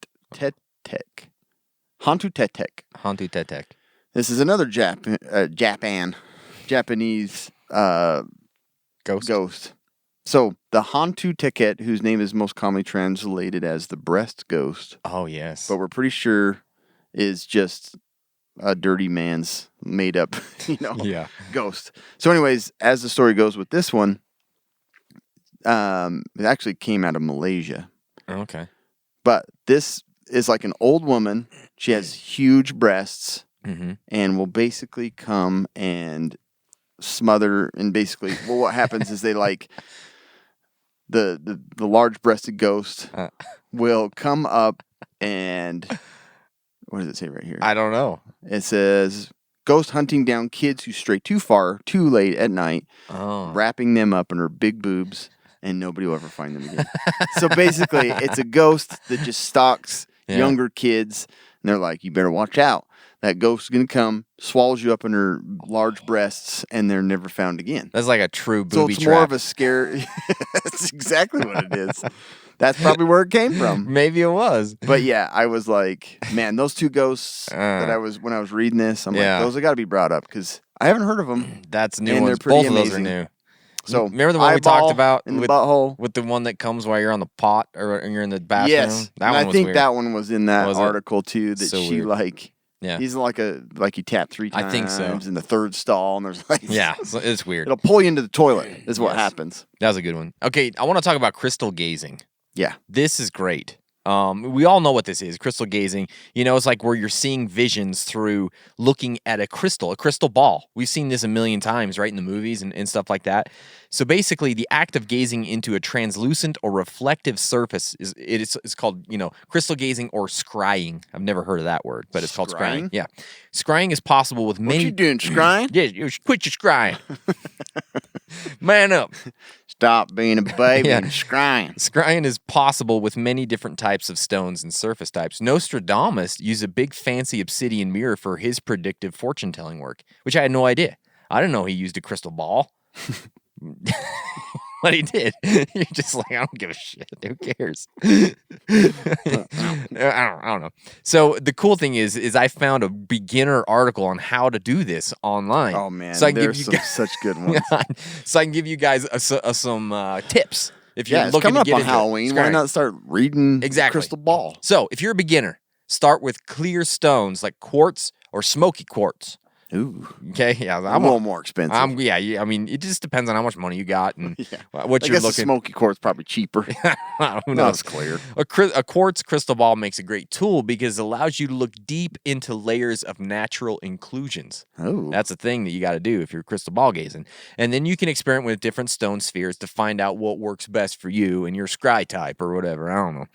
Hantu Tetek. Hantu Tetek. This is another Japanese ghost. So the Hantu Teket, whose name is most commonly translated as the breast ghost. Oh, yes. But we're pretty sure is just a dirty man's made up, ghost. So anyways, as the story goes with this one, it actually came out of Malaysia. Okay. But this is like an old woman. She has huge breasts and will basically come and smother, and basically what happens is they like the large-breasted ghost will come up and what does it say right here? I don't know. It says ghost hunting down kids who stray too far, too late at night, wrapping them up in her big boobs, and nobody will ever find them again. So basically, it's a ghost that just stalks younger kids, and they're like, you better watch out. That ghost is going to come, swallows you up in her large breasts, and they're never found again. That's like a true booby So it's trap. more of a scare. That's exactly what it is. That's probably where it came from. Maybe it was. But yeah, I was like, man, those two ghosts when I was reading this, I'm like, those have got to be brought up because I haven't heard of them. That's new and ones. they're pretty Both of those are amazing. new. So remember the one we talked about in the butthole with the one that comes while you're on the pot or you're in the bathroom? Yes, That and one I was think weird. that one was in that Was it? article too. That So she weird. Yeah. he's like he tapped 3 times. I think so. In the third stall, and there's like Yeah, so it's weird. it'll pull you into the toilet. Is what Yes. happens. That was a good one. Okay, I want to talk about crystal gazing. Yeah. This is great. We all know what this is, crystal gazing. You know, it's like where you're seeing visions through looking at a crystal ball. We've seen this a million times, right, in the movies and stuff like that. So basically, the act of gazing into a translucent or reflective surface is called, crystal gazing or scrying. I've never heard of that word, but it's called scrying. Scrying? Yeah. Scrying is possible with many... What you doing, scrying? Yeah, you quit your scrying. Man up. Stop being a baby Yeah. and scrying. Scrying is possible with many different types of stones and surface types. Nostradamus used a big fancy obsidian mirror for his predictive fortune-telling work, which I had no idea. I didn't know he used a crystal ball. But he did. You're just like, I don't give a shit. Who cares? I don't know. So the cool thing is I found a beginner article on how to do this online. Oh man, so I can there's give you such good ones. So I can give you guys some tips if you're Yeah, it's looking coming to up get on into Halloween. Why scrying. not start reading Exactly. Crystal Ball? So if you're a beginner, start with clear stones like quartz or smoky quartz. Ooh, Okay, yeah, a little more expensive. I mean, it just depends on how much money you got and what I you're guess looking. the smoky quartz probably cheaper. Who No, knows? it's clear. A quartz crystal ball makes a great tool because it allows you to look deep into layers of natural inclusions. Oh, That's a thing that you got to do if you're crystal ball gazing. And then you can experiment with different stone spheres to find out what works best for you and your scry type or whatever. I don't know.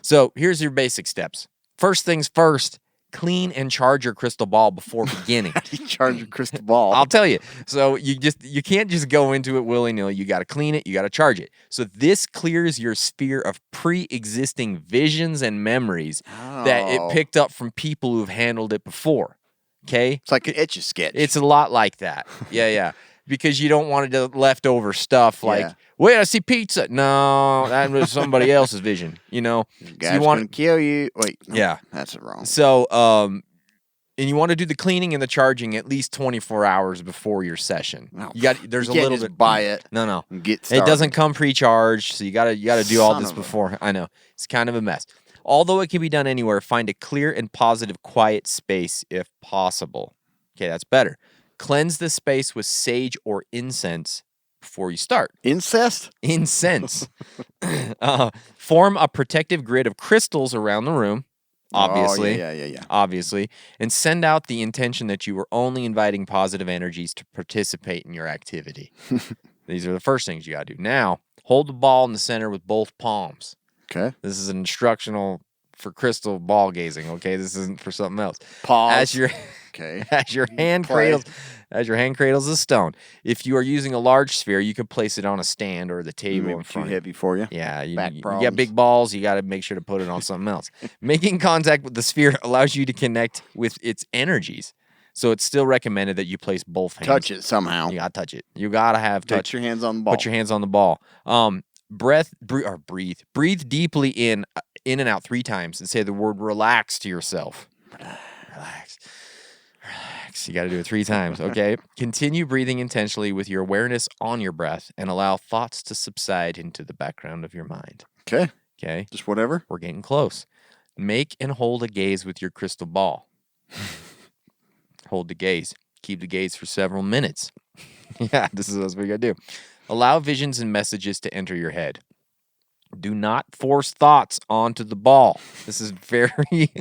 So here's your basic steps. First things first, clean and charge your crystal ball before beginning. you charge your crystal ball. I'll tell you. So you can't just go into it willy-nilly. You got to clean it. You got to charge it. So this clears your sphere of pre-existing visions and memories that it Oh. picked up from people who've handled it before. Okay? It's like an Etch-a-Sketch. It's a lot like that. Yeah. Because you don't want the leftover stuff like, Yeah. wait, I see pizza. No, that was somebody else's vision, Guy's So you want gonna kill you. Wait, no, Yeah. that's wrong. So, and you want to do the cleaning and the charging at least 24 hours before your session. No. There's You a can't little just bit. buy it No. and get It started. doesn't come pre-charged, so you gotta do all Son this of a- before. I know it's kind of a mess. Although it can be done anywhere, find a clear and positive, quiet space if possible. Okay, that's better. Cleanse the space with sage or incense before you start. Incest? Incense. Form a protective grid of crystals around the room. Obviously. Oh, yeah. Obviously, and send out the intention that you are only inviting positive energies to participate in your activity. These are the first things you got to do. Now, hold the ball in the center with both palms. Okay. This is an instructional for crystal ball gazing, okay? This isn't for something else. Pause. As Okay. your hand Play. cradles a stone. If you are using a large sphere, you can place it on a stand or the table in Maybe too front. heavy for you. Yeah, Back you problems. got big balls. You got to make sure to put it on something else. Making contact with the sphere allows you to connect with its energies. So it's still recommended that you place both hands. Touch it somehow. You got to touch it. You got to have touch. Put your hands on the ball. Put your hands on the ball. Breathe. Breathe deeply in and out 3 times and say the word relax to yourself. Relax. You got to do it 3 times, okay? Continue breathing intentionally with your awareness on your breath and allow thoughts to subside into the background of your mind. Okay. Okay? Just whatever. We're getting close. Make and hold a gaze with your crystal ball. Hold the gaze. Keep the gaze for several minutes. Yeah, this is what we got to do. Allow visions and messages to enter your head. Do not force thoughts onto the ball. This is very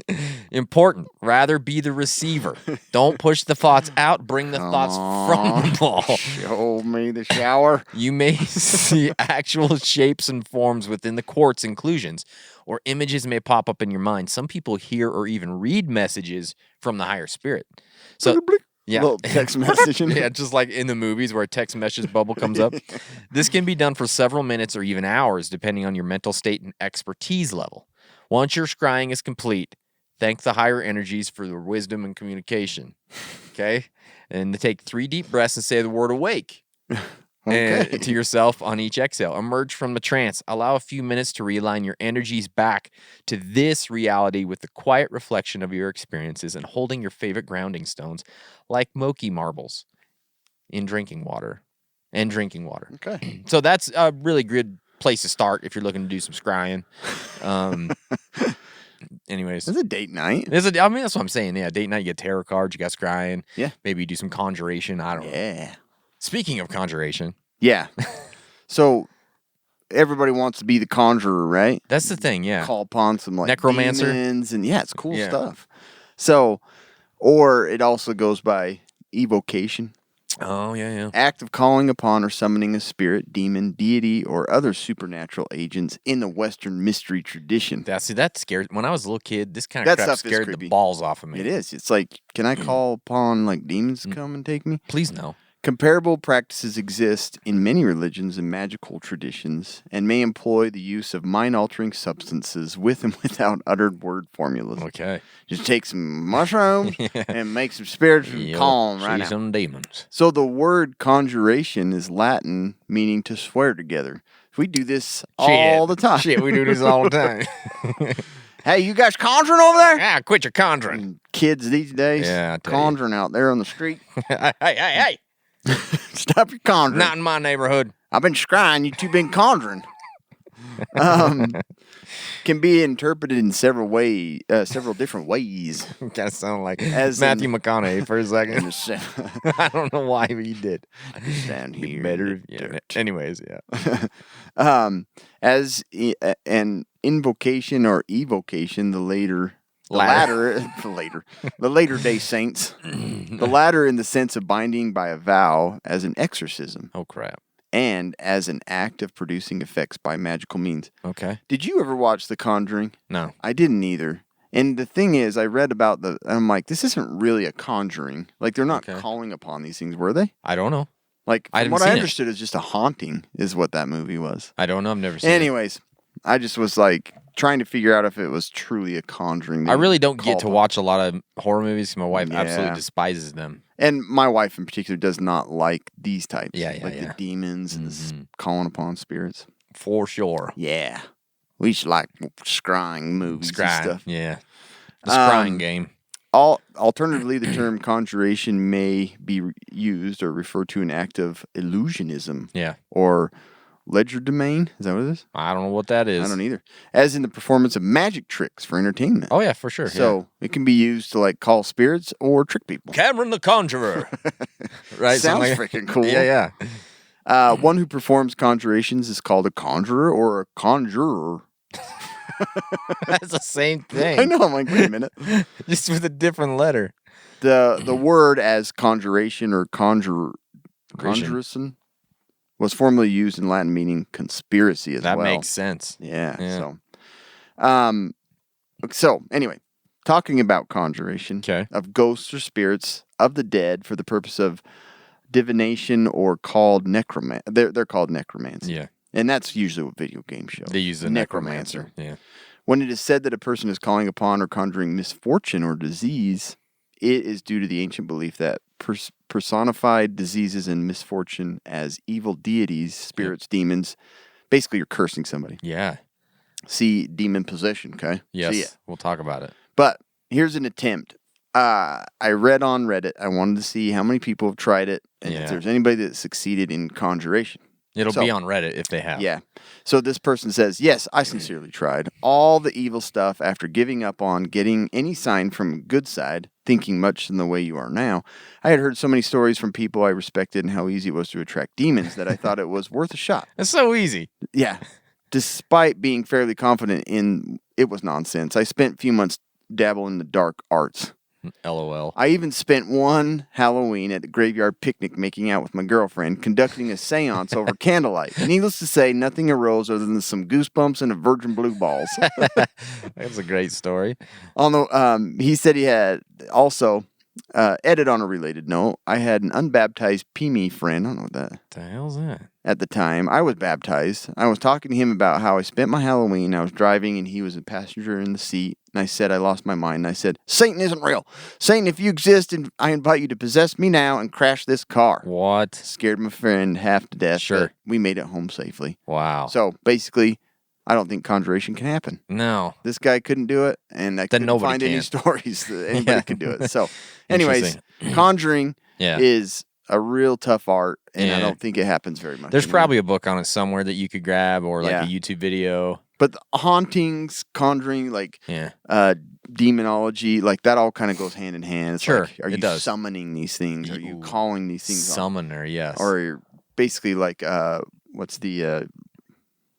important. Rather be the receiver. Don't push the thoughts out. Bring the thoughts from the ball. Show me the shower. You may see actual shapes and forms within the quartz inclusions, or images may pop up in your mind. Some people hear or even read messages from the higher spirit. So, yeah. Little text messaging. Yeah, just like in the movies where a text message bubble comes up. This can be done for several minutes or even hours, depending on your mental state and expertise level. Once your scrying is complete, thank the higher energies for their wisdom and communication. Okay? And take 3 deep breaths and say the word awake. Okay. To yourself on each exhale. Emerge from the trance. Allow a few minutes to realign your energies back to this reality with the quiet reflection of your experiences and holding your favorite grounding stones like Moki marbles in drinking water and drinking water. Okay. So that's a really good place to start if you're looking to do some scrying. Anyways. It's a date night. I mean, that's what I'm saying. Yeah, date night, you get tarot cards, you got scrying. Yeah. Maybe you do some conjuration. I don't know. Yeah. Speaking of conjuration. Yeah. So everybody wants to be the conjurer, right? That's the thing, yeah. Call upon some like necromancer. demons and yeah, it's cool stuff. So, or it also goes by evocation. Oh, yeah. Act of calling upon or summoning a spirit, demon, deity, or other supernatural agents in the Western mystery tradition. That scared. When I was a little kid, this kind of That crap stuff is scared the creepy. balls off of me. It is. It's like, can I call upon like demons to come and take me? Please no. Comparable practices exist in many religions and magical traditions and may employ the use of mind-altering substances with and without uttered word formulas. Okay. Just take some mushrooms and make some spirits calm right See now. some demons. So the word conjuration is Latin, meaning to swear together. We do this all the time. Shit, we do this all the time. Hey, you guys conjuring over there? Yeah, quit your conjuring. And kids these days, Yeah, I tell you. conjuring out there on the street. Hey. Stop your conjuring. Not in my neighborhood. I've been scrying, you two been conjuring. Can be interpreted in several different ways. Kind of sound like As Matthew in- McConaughey for a second. I don't know why, but he did. Down here. Better. in the Yeah. dirt. Anyways, yeah. An invocation or evocation, the later day saints, the latter in the sense of binding by a vow as an exorcism, Oh crap. and as an act of producing effects by magical means. Okay. Did you ever watch The Conjuring? No. I didn't either. And the thing is, I read about I'm like, this isn't really a conjuring. Like, they're not Okay. calling upon these things, were they? I don't know. Like, I from haven't what I seen it. understood, is just a haunting, is what that movie was. I don't know. I've never seen it. Anyways, I just was like trying to figure out if it was truly a conjuring. I really don't get call to upon. watch a lot of horror movies because my wife Yeah. absolutely despises them. And my wife in particular does not like these types. Yeah, like yeah. the demons and the calling upon spirits. For sure. Yeah. We should like scrying movies and Scrying. stuff. Yeah. The scrying Um, game. Alternatively, the term conjuration may be used or referred to an act of illusionism Yeah. or legerdemain. Is that what it is? I don't know what that is. I don't either. As in the performance of magic tricks for entertainment. Oh, yeah, for sure. So it can be used to like call spirits or trick people. Cameron the Conjurer. Right? Sounds something like- freaking cool. Yeah. One who performs conjurations is called a conjurer or a conjurer. That's the same thing. I know. I'm like, wait a minute. Just with a different letter. The word as conjuration or conjurison was formerly used in Latin meaning conspiracy as That well. makes sense. Yeah. So anyway, talking about conjuration of ghosts or spirits of the dead for the purpose of divination or called necromancy. They're called necromancy. Yeah. And that's usually what video games show. They use the necromancer. Yeah. When it is said that a person is calling upon or conjuring misfortune or disease, it is due to the ancient belief that personified diseases and misfortune as evil deities, spirits, demons, basically you're cursing somebody. Yeah. See demon possession, okay? Yes. See it. We'll talk about it. But here's an attempt. I read on Reddit. I wanted to see how many people have tried it and if there's anybody that succeeded in conjuration. It'll be on Reddit if they have. Yeah. So this person says, yes, I sincerely tried all the evil stuff after giving up on getting any sign from good side, thinking much in the way you are now. I had heard so many stories from people I respected and how easy it was to attract demons that I thought it was worth a shot. It's so easy. Yeah. Despite being fairly confident in it was nonsense, I spent a few months dabbling in the dark arts. LOL. I even spent one Halloween at the graveyard picnic making out with my girlfriend, conducting a seance over candlelight. Needless to say, nothing arose other than some goosebumps and a virgin blue balls. That's a great story. Although he said he had also, edit on a related note, I had an unbaptized preemie friend. I don't know what that. The hell's that? At the time, I was baptized. I was talking to him about how I spent my Halloween. I was driving and he was a passenger in the seat. And I said, I lost my mind. And I said, Satan isn't real. Satan, if you exist, and I invite you to possess me now and crash this car. What? Scared my friend half to death. Sure. But we made it home safely. Wow. So basically, I don't think conjuration can happen. No. This guy couldn't do it, and I couldn't nobody find any can. stories that anybody Yeah. could do it. So, anyways, Interesting. conjuring Yeah. is a real tough art, and I Yeah. don't think it happens very much. There's anymore. probably a book on it somewhere that you could grab, or like Yeah. a YouTube video. But the hauntings, conjuring, like Yeah. demonology, like that all kind of goes hand in hand. It's Sure, like, are it you does. summoning these things? Are you Ooh. calling these things on? Summoner, yes. Or you're basically like what's the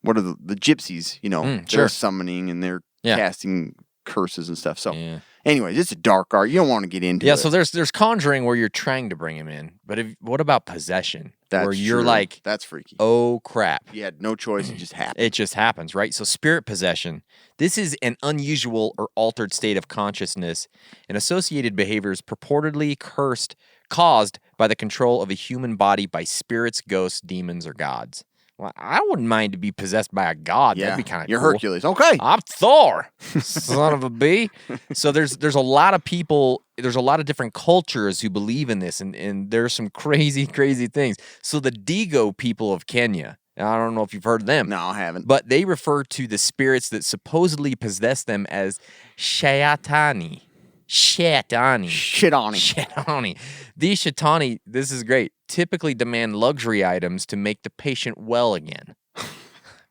what are the gypsies? You know, they're sure. summoning and they're Yeah. casting curses and stuff. So, Yeah. anyways, it's a dark art. You don't want to get into Yeah, it. so there's conjuring where you're trying to bring him in, but what about possession? That's where you're true. like, that's freaky. oh crap, You had no choice. It just happened. it just happens, right? So spirit possession, this is an unusual or altered state of consciousness and associated behaviors purportedly caused by the control of a human body by spirits, ghosts, demons, or gods. Well, I wouldn't mind to be possessed by a god. yeah, That'd be kind of you're cool. Hercules. Okay. I'm Thor, son of a bee. So there's a lot of people, there's a lot of different cultures who believe in this, and there's some crazy, crazy things. So the Digo people of Kenya, I don't know if you've heard of them. No, I haven't. But they refer to the spirits that supposedly possess them as Shaitani. Shaitani. Shit on him. Shaitani. These Shaitani, this is great, typically demand luxury items to make the patient well again.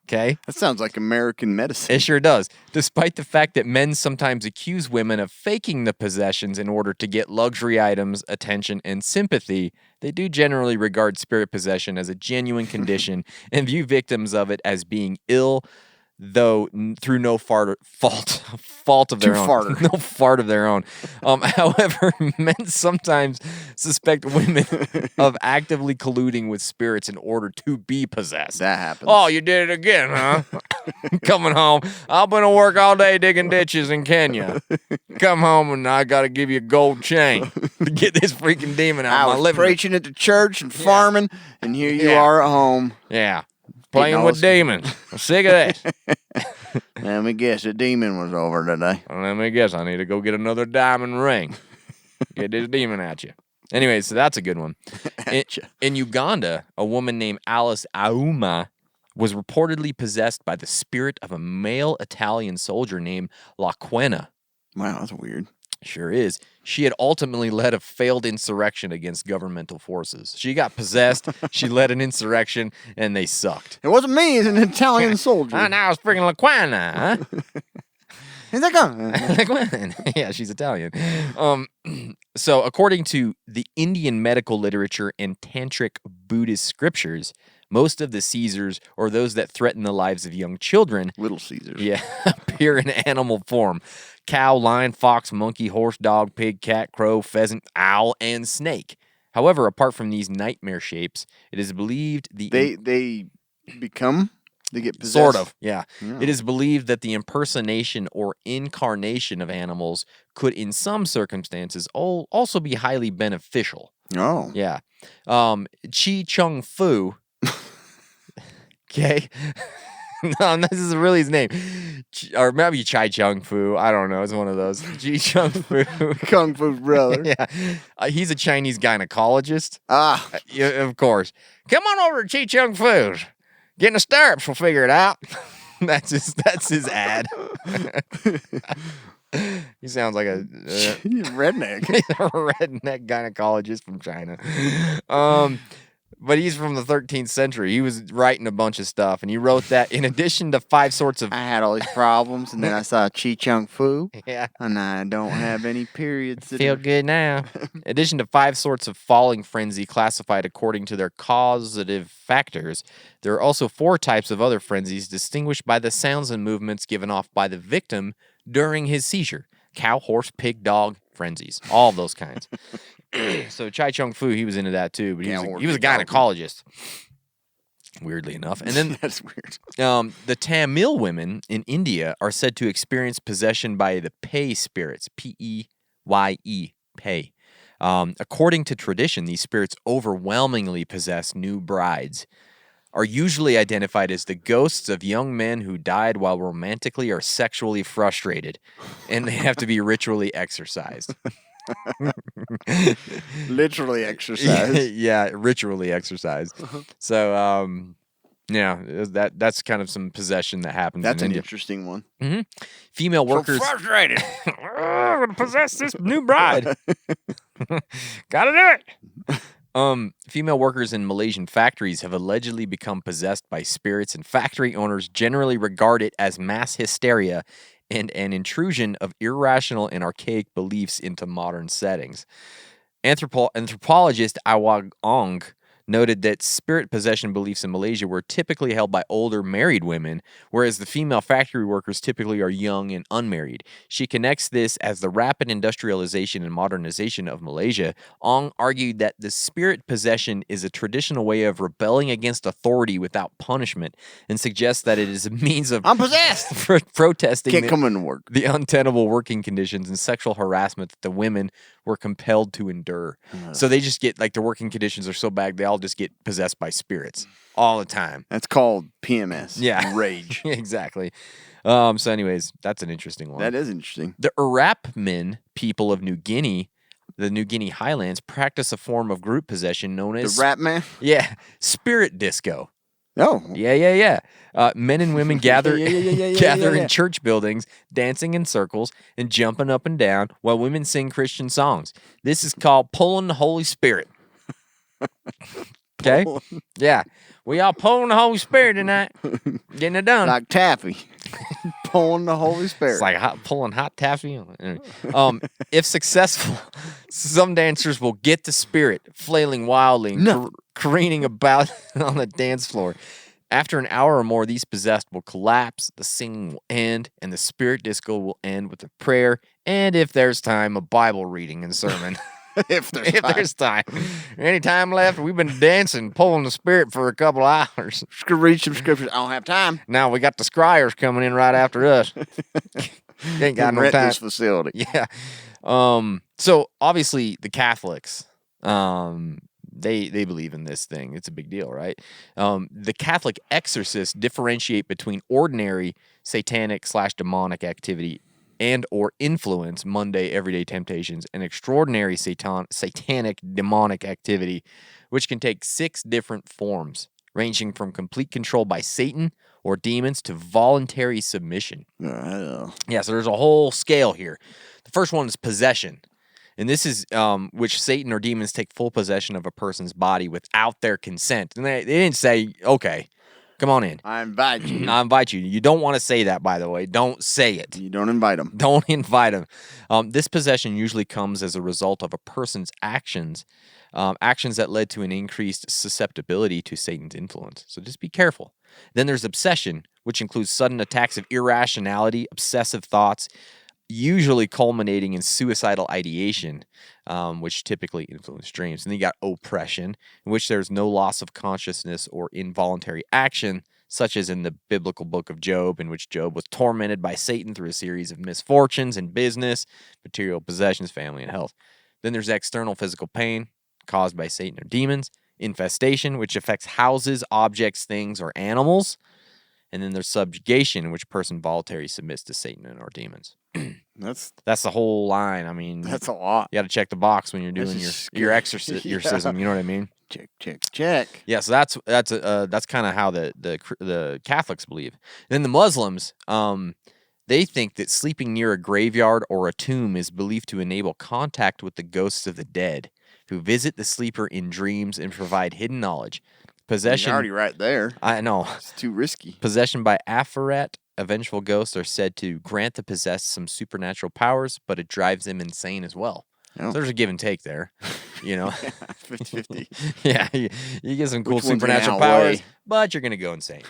Okay? That sounds like American medicine. It sure does. Despite the fact that men sometimes accuse women of faking the possessions in order to get luxury items, attention, and sympathy, they do generally regard spirit possession as a genuine condition and view victims of it as being ill, though through no fault of their own. farter. No fart of their own. However, men sometimes suspect women of actively colluding with spirits in order to be possessed. That happens. Oh, you did it again, huh? Coming home. I've been to work all day digging ditches in Kenya. Come home and I got to give you a gold chain to get this freaking demon out I of my was living room. preaching at the church and farming, and here you Yeah. are at home. Yeah. Playing all with this- demons. I'm sick of this. Let me guess, the demon was over today. Let me guess. I need to go get another diamond ring. Get this demon at you. Anyway, so that's a good one. In Uganda, a woman named Alice Auma was reportedly possessed by the spirit of a male Italian soldier named Laquena. Wow, that's weird. Sure is. She had ultimately led a failed insurrection against governmental forces. She got possessed, she led an insurrection, and they sucked. It wasn't me, it's an Italian soldier. Ah, now it's freaking Laquena, huh? He's like, oh. Yeah, she's Italian. So, according to the Indian medical literature and tantric Buddhist scriptures, most of the Caesars, or those that threaten the lives of young children, Little Caesars. yeah, appear in animal form: cow, lion, fox, monkey, horse, dog, pig, cat, crow, pheasant, owl, and snake. However, apart from these nightmare shapes, it is believed They get possessed. Sort of, yeah. Yeah. It is believed that the impersonation or incarnation of animals could, in some circumstances, also be highly beneficial. Oh. Yeah. Chi Chung Fu. Okay. No, this is really his name. Or maybe Chai Chung Fu. I don't know. It's one of those. Chi Chung Fu. Kung Fu brother. Yeah. He's a Chinese gynecologist. Ah. Yeah, of course. Come on over to Chi Chung Fu's. Get in the stirrups, we'll figure it out. That's his ad. He sounds like a Redneck. redneck gynecologist from China. But he's from the 13th century. He was writing a bunch of stuff, and he wrote that in addition to 5 sorts of I had all these problems, and then I saw Chi Chung Fu, yeah. and I don't have any periods. that Feel are- good now. In addition to 5 sorts of falling frenzy classified according to their causative factors, there are also 4 types of other frenzies distinguished by the sounds and movements given off by the victim during his seizure. Cow, horse, pig, dog, frenzies. All of those kinds. So Chai Chung Fu, he was into that too, but Yeah, he was a gynecologist. Weirdly enough. And then That's weird. the Tamil women in India are said to experience possession by the Pei spirits, P-E-Y-E, Pei. According to tradition, these spirits overwhelmingly possess new brides, are usually identified as the ghosts of young men who died while romantically or sexually frustrated, and they have to be ritually exorcised. Literally exercise. Yeah, ritually exorcised. So, yeah, that's kind of some possession that happens That's in an India. interesting one. Female workers. frustrated. I'm gonna possess this new bride. Gotta do it. Female workers in Malaysian factories have allegedly become possessed by spirits, and factory owners generally regard it as mass hysteria and an intrusion of irrational and archaic beliefs into modern settings. Anthropologist Awag Ong noted that spirit possession beliefs in Malaysia were typically held by older married women, whereas the female factory workers typically are young and unmarried. She connects this as the rapid industrialization and modernization of Malaysia. Ong argued that the spirit possession is a traditional way of rebelling against authority without punishment, and suggests that it is a means of I'm possessed. protesting Can't come into work. the untenable working conditions and sexual harassment that the women were compelled to endure. So they just get, like, the working conditions are so bad, they all just get possessed by spirits all the time. That's called PMS. Yeah. Rage. Exactly. So anyways, that's an interesting one. That is interesting. The Arapmen people of New Guinea, the New Guinea highlands, practice a form of group possession known The as rap man? yeah, spirit disco. Oh. Yeah. Men and women gather Yeah. in church buildings, dancing in circles and jumping up and down while women sing Christian songs. This is called pulling the Holy Spirit. Okay? Yeah. We all pulling the Holy Spirit tonight. Getting it done. Like taffy. Pulling the Holy Spirit. It's like pulling hot taffy. If successful, some dancers will get the spirit, flailing wildly and careening about on the dance floor. After an hour or more, these possessed will collapse, the singing will end, and the spirit disco will end with a prayer, and if there's time, a Bible reading and sermon. if there's If time. there's time. Any time left, we've been dancing, pulling the spirit for a couple hours. Just gonna read some scriptures. I don't have time. Now we got the scryers coming in right after us. Ain't got no Rent time. this facility. Yeah. So obviously the Catholics, they believe in this thing. It's a big deal, right? The Catholic exorcists differentiate between ordinary satanic / demonic activity and or influence Monday everyday temptations and extraordinary satanic demonic activity, which can take 6 different forms, ranging from complete control by Satan or demons to voluntary submission. Yeah, so there's a whole scale here. The first one is possession. And this is which Satan or demons take full possession of a person's body without their consent. And they didn't say, okay, come on in. I invite you. I invite you. You don't want to say that, by the way. Don't say it. You don't invite them. Don't invite them. This possession usually comes as a result of a person's actions, actions that led to an increased susceptibility to Satan's influence. So just be careful. Then there's obsession, which includes sudden attacks of irrationality, obsessive thoughts, usually culminating in suicidal ideation, which typically influence dreams. And then you got oppression, in which there's no loss of consciousness or involuntary action, such as in the biblical book of Job, in which Job was tormented by Satan through a series of misfortunes in business, material possessions, family, and health. Then there's external physical pain caused by Satan or demons, infestation, which affects houses, objects, things, or animals. And then there's subjugation, in which a person voluntarily submits to Satan and or demons. That's the whole line. I mean, That's a lot. you got to check the box when you're doing That's your Yeah. exorcism. You know what I mean? Check. Yeah. So that's kind of how the Catholics believe. And then the Muslims, they think that sleeping near a graveyard or a tomb is believed to enable contact with the ghosts of the dead, who visit the sleeper in dreams and provide hidden knowledge. Possession. You're already right there. I know. It's too risky. Possession by Afaret, a vengeful ghost, are said to grant the possessed some supernatural powers, but it drives them insane as well. Oh. So there's a give and take there, you know. 50-50. Yeah, you get some cool Which one's gonna supernatural outweigh? powers, but you're gonna go insane.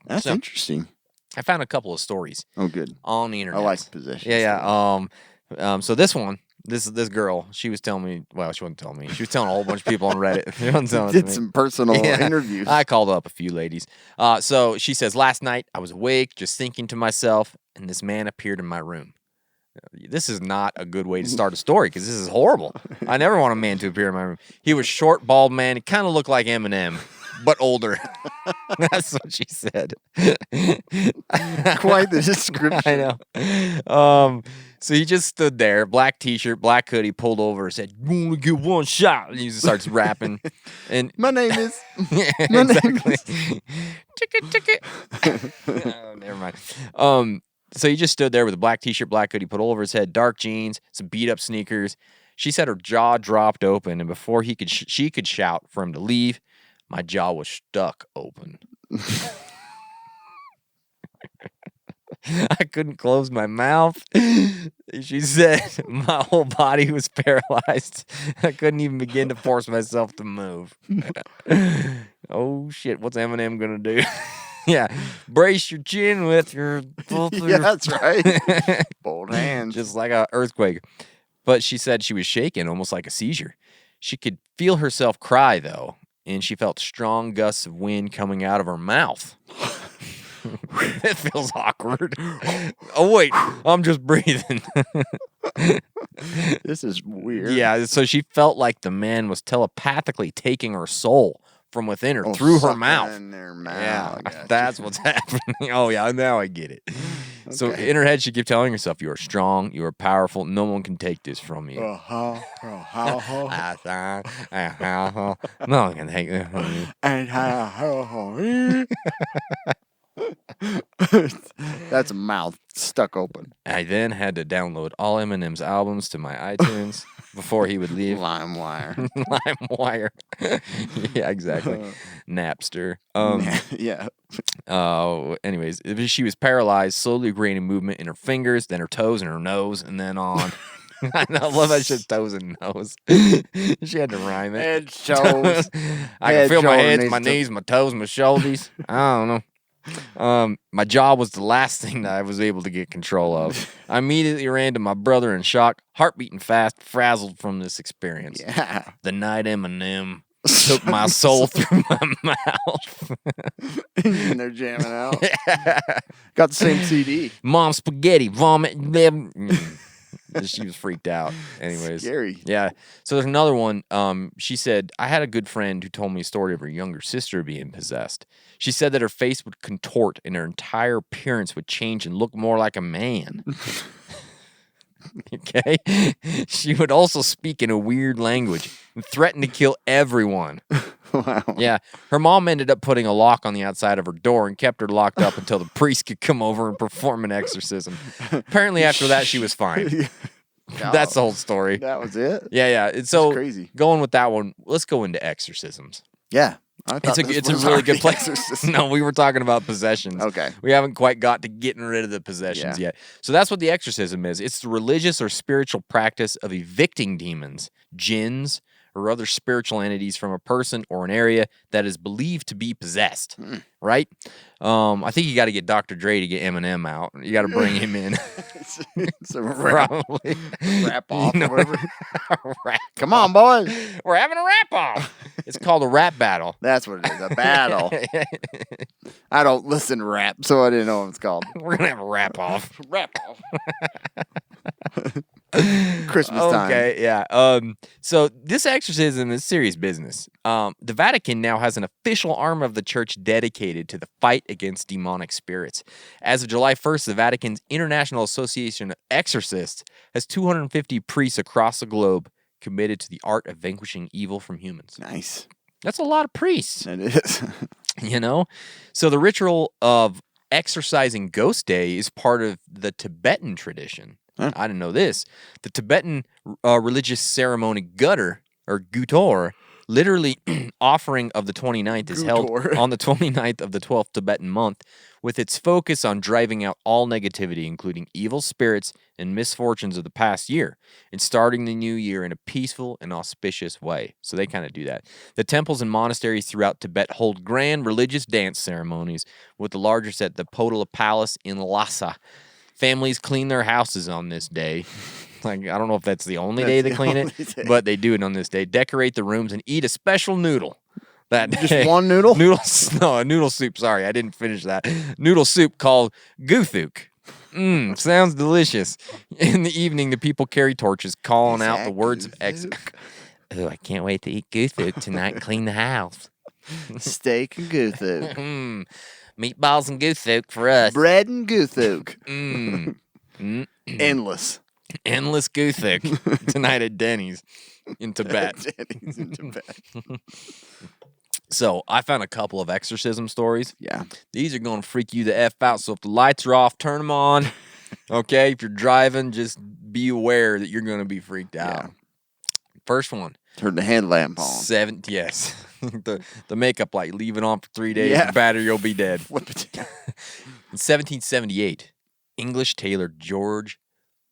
That's So- interesting. I found a couple of stories Oh, good. on the I internet. like possession. Yeah. So this one, this girl, she was telling me. Well, she wasn't telling me. She was telling a whole bunch of people on Reddit. She wasn't telling it to Did me. some personal Yeah. interviews. I called up a few ladies. So she says, last night I was awake, just thinking to myself, and this man appeared in my room. This is not a good way to start a story because this is horrible. I never want a man to appear in my room. He was short, bald man. He kind of looked like Eminem, but older. That's what she said. Quite the description. I know. So he just stood there, black t-shirt, black hoodie, pulled over, and said, "You want to get one shot?" And he just starts rapping. And My name is. yeah, My name exactly. is- Ticket. Oh, never mind. So he just stood there with a black t-shirt, black hoodie, put all over his head, dark jeans, some beat up sneakers. She said her jaw dropped open, and before she could shout for him to leave, my jaw was stuck open. I couldn't close my mouth. She said my whole body was paralyzed. I couldn't even begin to force myself to move. Oh, shit. What's Eminem going to do? Yeah. Brace your chin with your... Yeah, that's right. Bold hands. Just like an earthquake. But she said she was shaking, almost like a seizure. She could feel herself cry, though, and she felt strong gusts of wind coming out of her mouth. It feels awkward. Oh, wait. I'm just breathing. This is weird. Yeah, so she felt like the man was telepathically taking her soul from within her through her mouth. In their mouth. Yeah, that's what's happening. Oh, yeah, now I get it. Okay. So in her head, she kept telling herself, you are strong, you are powerful, no one can take this from you. No one can take this from you. That's a mouth stuck open. I then had to download all Eminem's albums to my iTunes before he would leave. LimeWire. LimeWire. Yeah, exactly. Napster. Yeah. Anyways, she was paralyzed, slowly gaining movement in her fingers, then her toes and her nose, and then on. I love that shit, toes and nose. She had to rhyme it. Head, shoulders. I can feel my head, my knees, my toes, my shoulders. I don't know. My jaw was the last thing that I was able to get control of. I immediately ran to my brother in shock, heart beating fast, frazzled from this experience. Yeah. The night Eminem took my soul through my mouth. And they're jamming out. Yeah. Got the same CD. Mom spaghetti, vomit. She was freaked out. Anyways. Scary. Yeah. So there's another one. She said, I had a good friend who told me a story of her younger sister being possessed. She said that her face would contort and her entire appearance would change and look more like a man. Okay? She would also speak in a weird language and threaten to kill everyone. Wow. Yeah. Her mom ended up putting a lock on the outside of her door and kept her locked up until the priest could come over and perform an exorcism. Apparently after that, she was fine. That's the whole story. That was it? Yeah. And so that's crazy. Going with that one, let's go into exorcisms. Yeah. It's a really good place. No, we were talking about possessions. Okay. We haven't quite got to getting rid of the possessions yet. So that's what the exorcism is. It's the religious or spiritual practice of evicting demons, jinns, or other spiritual entities from a person or an area that is believed to be possessed, right? I think you got to get Dr. Dre to get Eminem out. You got to bring him in. It's a probably rap off. You know, or whatever. Come on, boys. We're having a rap off. It's called a rap battle. That's what it is, a battle. I don't listen to rap, so I didn't know what it's called. We're going to have a rap off. Rap off. Christmas time. Okay, yeah. So this exorcism is serious business. The Vatican now has an official arm of the church dedicated to the fight against demonic spirits. As of July 1st, the Vatican's International Association of Exorcists has 250 priests across the globe committed to the art of vanquishing evil from humans. Nice. That's a lot of priests. It is. You know? So the ritual of exorcising Ghost Day is part of the Tibetan tradition. Huh. I didn't know this. The Tibetan religious ceremony Gutter, or Gutor, literally offering of the 29th is held on the 29th of the 12th Tibetan month, with its focus on driving out all negativity, including evil spirits and misfortunes of the past year, and starting the new year in a peaceful and auspicious way. So they kind of do that. The temples and monasteries throughout Tibet hold grand religious dance ceremonies, with the largest at the Potala Palace in Lhasa. Families clean their houses on this day. Like, I don't know if that's the only day they clean it, but they do it on this day. Decorate the rooms and eat a special noodle that day. Just one noodle? No, a noodle soup. Sorry, I didn't finish that. Noodle soup called guthuk. Sounds delicious. In the evening, the people carry torches calling out the words of exit. Oh, I can't wait to eat guthuk tonight and clean the house. Steak and guthuk. Meatballs and guthuk for us. Bread and guthuk. Endless. Endless guthuk tonight at Denny's in Tibet. Denny's in Tibet. So I found a couple of exorcism stories. Yeah. These are going to freak you the F out. So if the lights are off, turn them on. Okay. If you're driving, just be aware that you're going to be freaked out. First one. Turn the headlamp on. Yes. the makeup light. Leave it on for 3 days. Yeah. The battery will be dead. Flip it. In 1778, English tailor George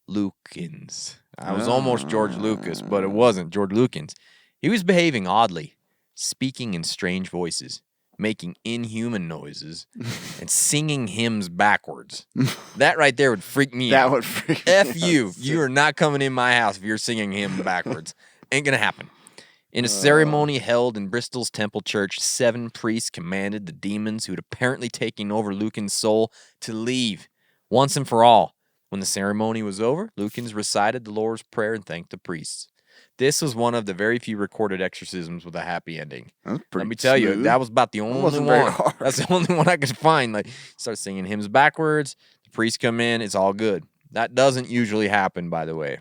Lukens. I was almost George Lucas, but it wasn't George Lukens. He was behaving oddly, speaking in strange voices, making inhuman noises, and singing hymns backwards. That right there would freak me out. That would freak F me you. out. You are not coming in my house if you're singing hymns backwards. Ain't gonna happen. In a ceremony held in Bristol's Temple Church, 7 priests commanded the demons who had apparently taken over Lucan's soul to leave once and for all. When the ceremony was over, Lukens recited the Lord's Prayer and thanked the priests. This was one of the very few recorded exorcisms with a happy ending. That's Let me pretty tell you, smooth. that was about the only wasn't very one. hard. That's the only one I could find. Like, start singing hymns backwards, the priests come in, it's all good. That doesn't usually happen, by the way.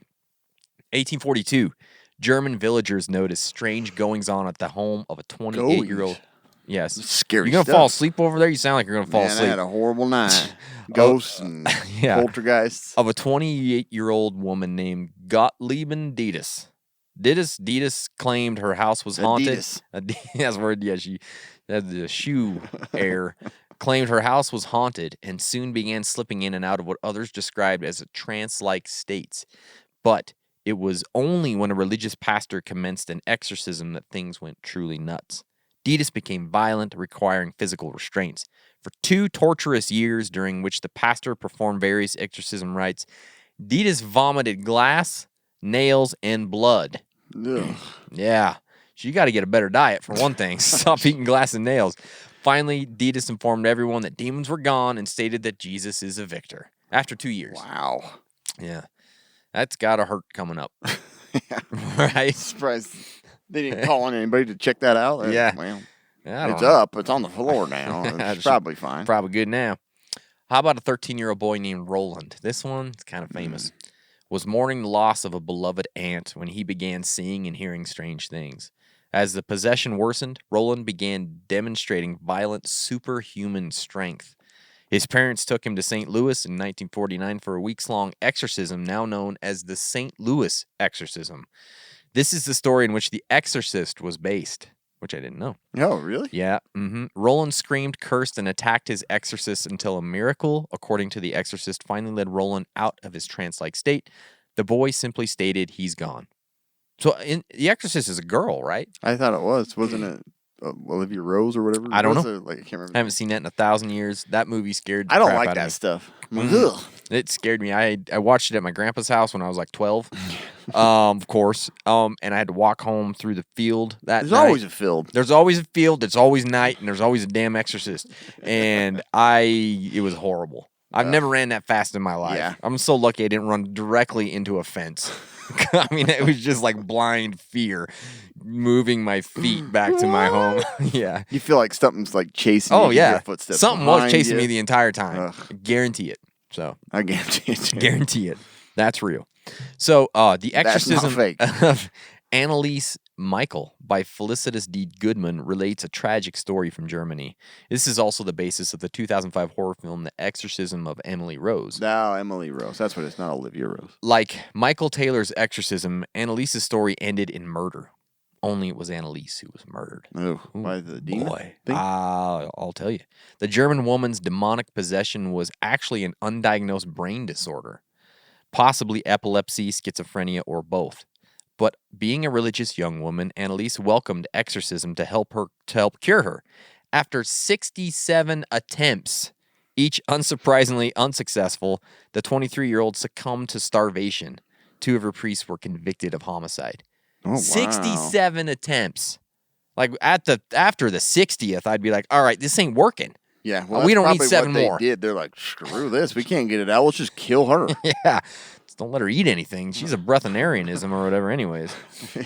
1842, German villagers noticed strange goings-on at the home of a 28-year-old. Goings. Yes. Scary You gonna stuff. fall asleep over there? You sound like you're gonna fall Man, I asleep. had a horrible night. Ghosts and yeah. poltergeists. Of a 28-year-old woman named Gottlieben Dietis. Dietis claimed her house was haunted. That's word. Yeah, she had the shoe air. Claimed her house was haunted and soon began slipping in and out of what others described as a trance-like states. But it was only when a religious pastor commenced an exorcism that things went truly nuts. Dietis became violent, requiring physical restraints. For 2 torturous years, during which the pastor performed various exorcism rites, Dietis vomited glass, nails, and blood. Ugh. Yeah. You got to get a better diet, for one thing. Stop eating glass and nails. Finally, Dietis informed everyone that demons were gone and stated that Jesus is a victor. After 2 years. Wow. Yeah. That's got to hurt coming up. Right? Surprised they didn't call on anybody to check that out. Yeah. Well, I don't it's know. up. It's on the floor now. It's probably fine. Probably good now. How about a 13-year-old boy named Roland? This one's kind of famous. Was mourning the loss of a beloved aunt when he began seeing and hearing strange things. As the possession worsened, Roland began demonstrating violent superhuman strength. His parents took him to St. Louis in 1949 for a weeks-long exorcism, now known as the St. Louis Exorcism. This is the story in which The Exorcist was based, which I didn't know. Oh, really? Yeah. Roland screamed, cursed, and attacked his exorcist until a miracle, according to The Exorcist, finally led Roland out of his trance-like state. The boy simply stated, he's gone. So The Exorcist is a girl, right? I thought it was. Wasn't it Olivia Rose or whatever? I don't Was know. it? Like, I can't remember. I haven't seen that in 1,000 years. That movie scared the I don't crap like out of that me. stuff. Ugh. It scared me. I watched it at my grandpa's house when I was like 12, of course. And I had to walk home through the field that There's night. always a field. There's always a field. There's always night, and there's always a damn exorcist. And it was horrible. I've never ran that fast in my life. Yeah. I'm so lucky I didn't run directly into a fence. I mean, it was just like blind fear, moving my feet back to my home. Yeah. You feel like something's like chasing you. Oh, You hear yeah. footsteps Something was behind chasing you. me the entire time. Ugh. I guarantee it. So, I guarantee it. guarantee it. That's real. So, The That's not Exorcism fake. of Anneliese Michael by Felicitas D. Goodman relates a tragic story from Germany. This is also the basis of the 2005 horror film The Exorcism of Emily Rose. No, Emily Rose. That's what it's not Olivia Rose. Like Michael Taylor's exorcism, Annaliese's story ended in murder. Only it was Anneliese who was murdered. Oh, by the demon? Boy, thing? I'll tell you. The German woman's demonic possession was actually an undiagnosed brain disorder, possibly epilepsy, schizophrenia, or both. But being a religious young woman, Anneliese welcomed exorcism to help cure her. After 67 attempts, each unsurprisingly unsuccessful, the 23-year-old succumbed to starvation. 2 of her priests were convicted of homicide. Oh, wow. 67 attempts. Like after the 60th, I'd be like, all right, this ain't working. Yeah, well, We that's don't need probably 7 what more. They did. They're like, screw this. We can't get it out. Let's just kill her. Yeah. Just don't let her eat anything. She's a breatharianism or whatever anyways.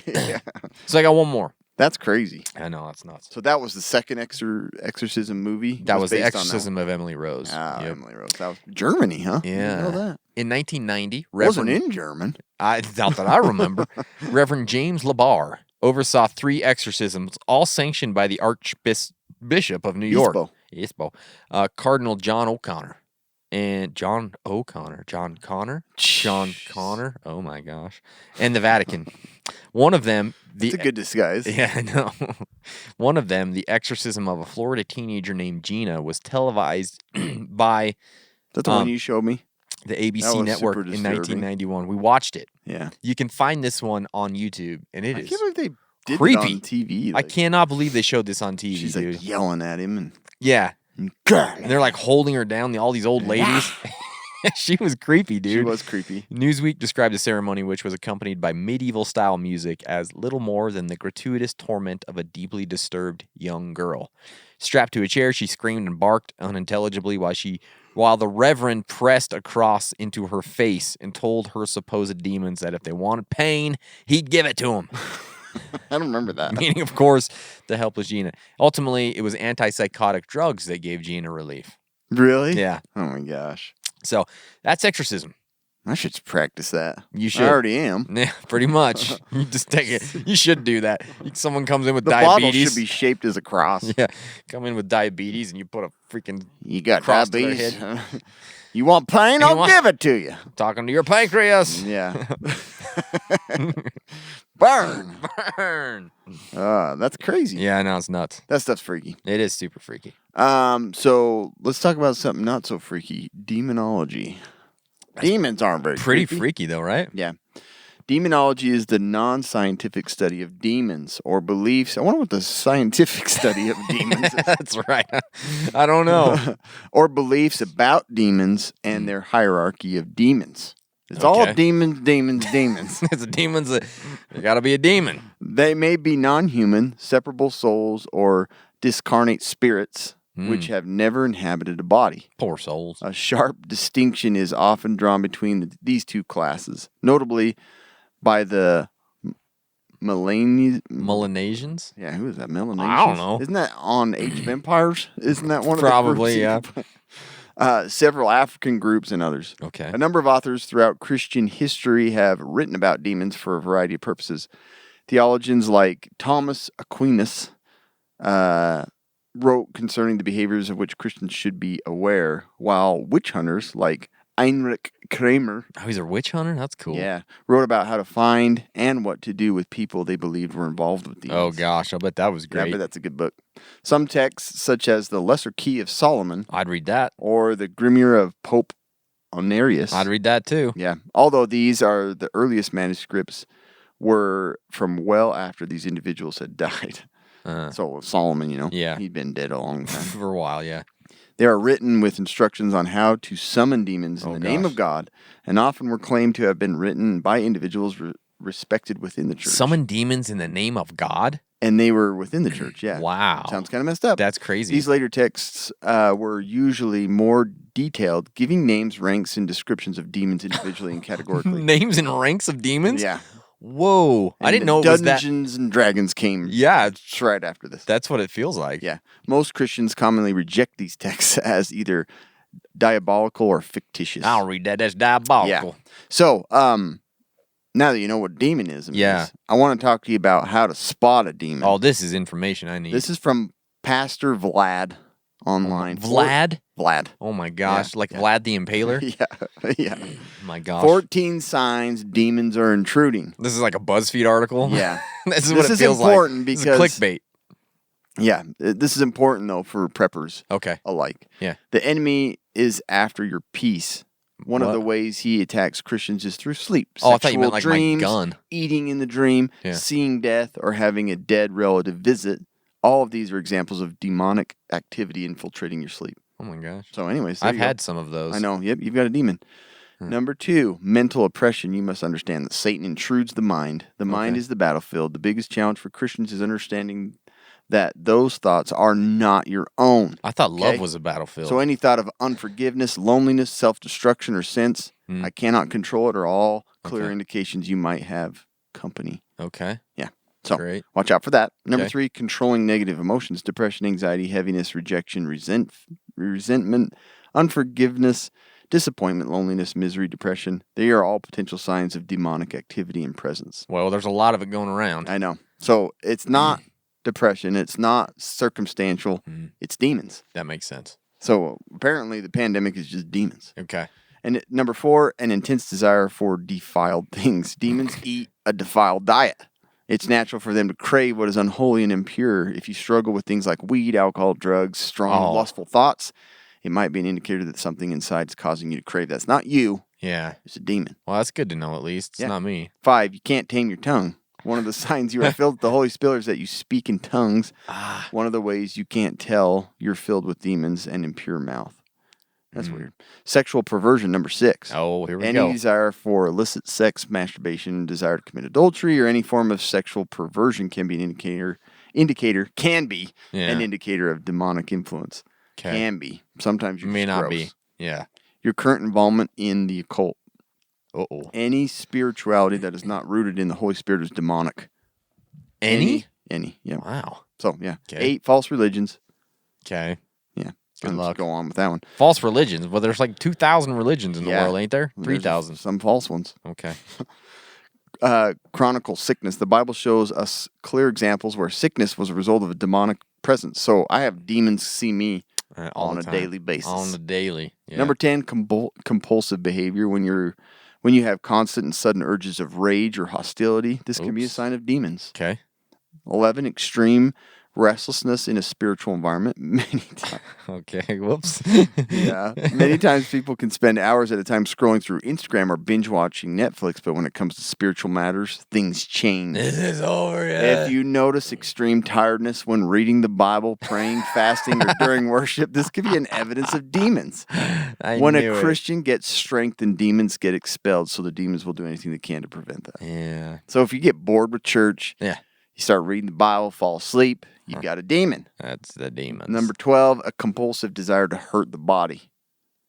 Yeah. So I got one more. That's crazy. I know, that's nuts. So that was the second exorcism movie? That was The based on that Exorcism of Emily Rose. Ah, Yep. Emily Rose. That was Germany, huh? I Yeah. didn't know that. In 1990, Wasn't Reverend in German. not that I remember, Reverend James Labar oversaw 3 exorcisms, all sanctioned by the Archbishop of New York. Ispo. Cardinal John O'Connor. And John Connor. Oh my gosh. And the Vatican. One of them, It's a good disguise. Yeah, I know. One of them, the exorcism of a Florida teenager named Gina, was televised by That's the one you showed me. the That ABC was network super in disturbing. 1991. We watched it. Yeah. You can find this one on YouTube, and it I is can't believe they did creepy. it on TV. I cannot believe they showed this on TV, She's dude. like yelling at him and Yeah. and they're like holding her down, all these old ladies. She was creepy, dude. She was creepy. Newsweek described the ceremony, which was accompanied by medieval-style music, as little more than the gratuitous torment of a deeply disturbed young girl. Strapped to a chair, she screamed and barked unintelligibly while the reverend pressed a cross into her face and told her supposed demons that if they wanted pain, he'd give it to them. I don't remember that. Meaning, of course, the helpless Gina. Ultimately, it was antipsychotic drugs that gave Gina relief. Really? Yeah. Oh my gosh. So that's exorcism. I should practice that. You should. I already am. Yeah, pretty much. You just take it. You should do that. Someone comes in with The bottle diabetes. should be shaped as a cross. Yeah, come in with diabetes and you put a freaking You got cross to their diabetes. head. You want pain? I'll give it to you. Talking to your pancreas. Yeah. Burn. Burn. That's crazy. Yeah, no, it's nuts. That stuff's freaky. It is super freaky. So let's talk about something not so freaky. Demonology. Demons aren't very Pretty creepy. freaky though, right? Yeah. Demonology is the non-scientific study of demons or beliefs. I wonder what the scientific study of demons is. That's right. I don't know. Or beliefs about demons and their hierarchy of demons. It's all Okay. demons, demons, demons. It's a demon's. There got to be a demon. They may be non-human, separable souls, or discarnate spirits, which have never inhabited a body. Poor souls. A sharp distinction is often drawn between these two classes, notably by the Melanesians? Yeah, who is that? Melanesians? I don't know. Isn't that on Age of Empires? Isn't that one of Probably, the groups? Several African groups and others. Okay. A number of authors throughout Christian history have written about demons for a variety of purposes. Theologians like Thomas Aquinas wrote concerning the behaviors of which Christians should be aware, while witch hunters like Heinrich Kramer Oh, he's a witch hunter? That's cool. wrote about how to find and what to do with people they believed were involved with demons. Oh, gosh. I bet that was Yeah, great. but that's a good book. Some texts, such as the Lesser Key of Solomon I'd read that. or the Grimoire of Pope Honorius. I'd read that too. Yeah, although these are the earliest manuscripts, were from well after these individuals had died. So Solomon, Yeah. he'd been dead a long time. For a while, yeah. They are written with instructions on how to summon demons in Oh, the name gosh. of God, and often were claimed to have been written by individuals respected within the church. Summon demons in the name of God? And they were within the church, yeah. Wow. Sounds kind of messed up. That's crazy. These later texts were usually more detailed, giving names, ranks, and descriptions of demons individually and categorically. Names and ranks of demons? Yeah. Whoa. I And didn't know it was that. Dungeons and Dragons came Yeah, right after this. that's what it feels like. Yeah. Most Christians commonly reject these texts as either diabolical or fictitious. I'll read that. That's diabolical. Yeah. So, now that you know what demonism Yeah. is, I want to talk to you about how to spot a demon. Oh, this is information I need. This is from Pastor Vlad online. Vlad? Vlad. Oh my gosh. Yeah, Like yeah. Vlad the Impaler? Yeah. Oh my gosh. 14 signs demons are intruding. This is like a BuzzFeed article? Yeah. This is This what it is feels important like. because- This is clickbait. Yeah. This is important, though, for preppers Okay. alike. Yeah. The enemy is after your peace. One of What? the ways he attacks Christians is through sleep. Oh, I thought you Sexual meant like dreams, my gun. eating in the dream, Yeah. seeing death, or having a dead relative visit. All of these are examples of demonic activity infiltrating your sleep. Oh my gosh. So, anyways, there I've you go. had some of those. I know. Yep, you've got a demon. Number 2, mental oppression. You must understand that Satan intrudes the mind. The mind Okay. is the battlefield. The biggest challenge for Christians is understanding that those thoughts are not your own. I thought love Okay. was a battlefield. So any thought of unforgiveness, loneliness, self-destruction, or sense, I cannot control it, are all clear Okay. indications you might have company. Okay. Yeah. So Great. watch out for that. Number Okay. 3, controlling negative emotions, depression, anxiety, heaviness, rejection, resentment, unforgiveness, disappointment, loneliness, misery, depression. They are all potential signs of demonic activity and presence. Well, there's a lot of it going around. I know. So it's not depression. It's not circumstantial. It's demons. That makes sense. So apparently the pandemic is just demons. Okay. And number 4, an intense desire for defiled things. Demons eat a defiled diet. It's natural for them to crave what is unholy and impure. If you struggle with things like weed, alcohol, drugs, strong, lustful thoughts, it might be an indicator that something inside is causing you to crave. That's not you. Yeah. It's a demon. Well, that's good to know at least. It's not me. 5, you can't tame your tongue. One of the signs you are filled with the Holy Spirit is that you speak in tongues. One of the ways you can't tell you're filled with demons and impure mouth. That's weird. Sexual perversion, number 6. Oh, here we Any go. desire for illicit sex, masturbation, desire to commit adultery, or any form of sexual perversion can be an indicator of demonic influence. Okay. Can be. Sometimes you're May just not gross. be. Yeah. Your current involvement in the occult. Uh-oh. Any spirituality that is not rooted in the Holy Spirit is demonic. Any? Any, yeah. Wow. So, yeah. Okay. 8, false religions. Okay. Yeah. Good Let's luck. go on with that one. False religions. Well, there's like 2,000 religions in the world, ain't there? There's 3,000. Some false ones. Okay. Chronicle sickness. The Bible shows us clear examples where sickness was a result of a demonic presence. So I have demons see me All on the a time. daily basis. On the daily. Yeah. Number 10, compulsive behavior. When you have constant and sudden urges of rage or hostility, this can be a Oops. sign of demons. Okay. 11, extreme restlessness in a spiritual environment. Many times. Okay. Whoops. Yeah. Many times people can spend hours at a time scrolling through Instagram or binge watching Netflix, but when it comes to spiritual matters, things change. This is over. Yeah. If you notice extreme tiredness when reading the Bible, praying, fasting, or during worship, this could be an evidence of demons. When a Christian gets strengthened, demons get expelled, so the demons will do anything they can to prevent that. Yeah. So if you get bored with church, Yeah. you start reading the Bible, fall asleep, you've got a demon. That's the demons. Number 12, a compulsive desire to hurt the body.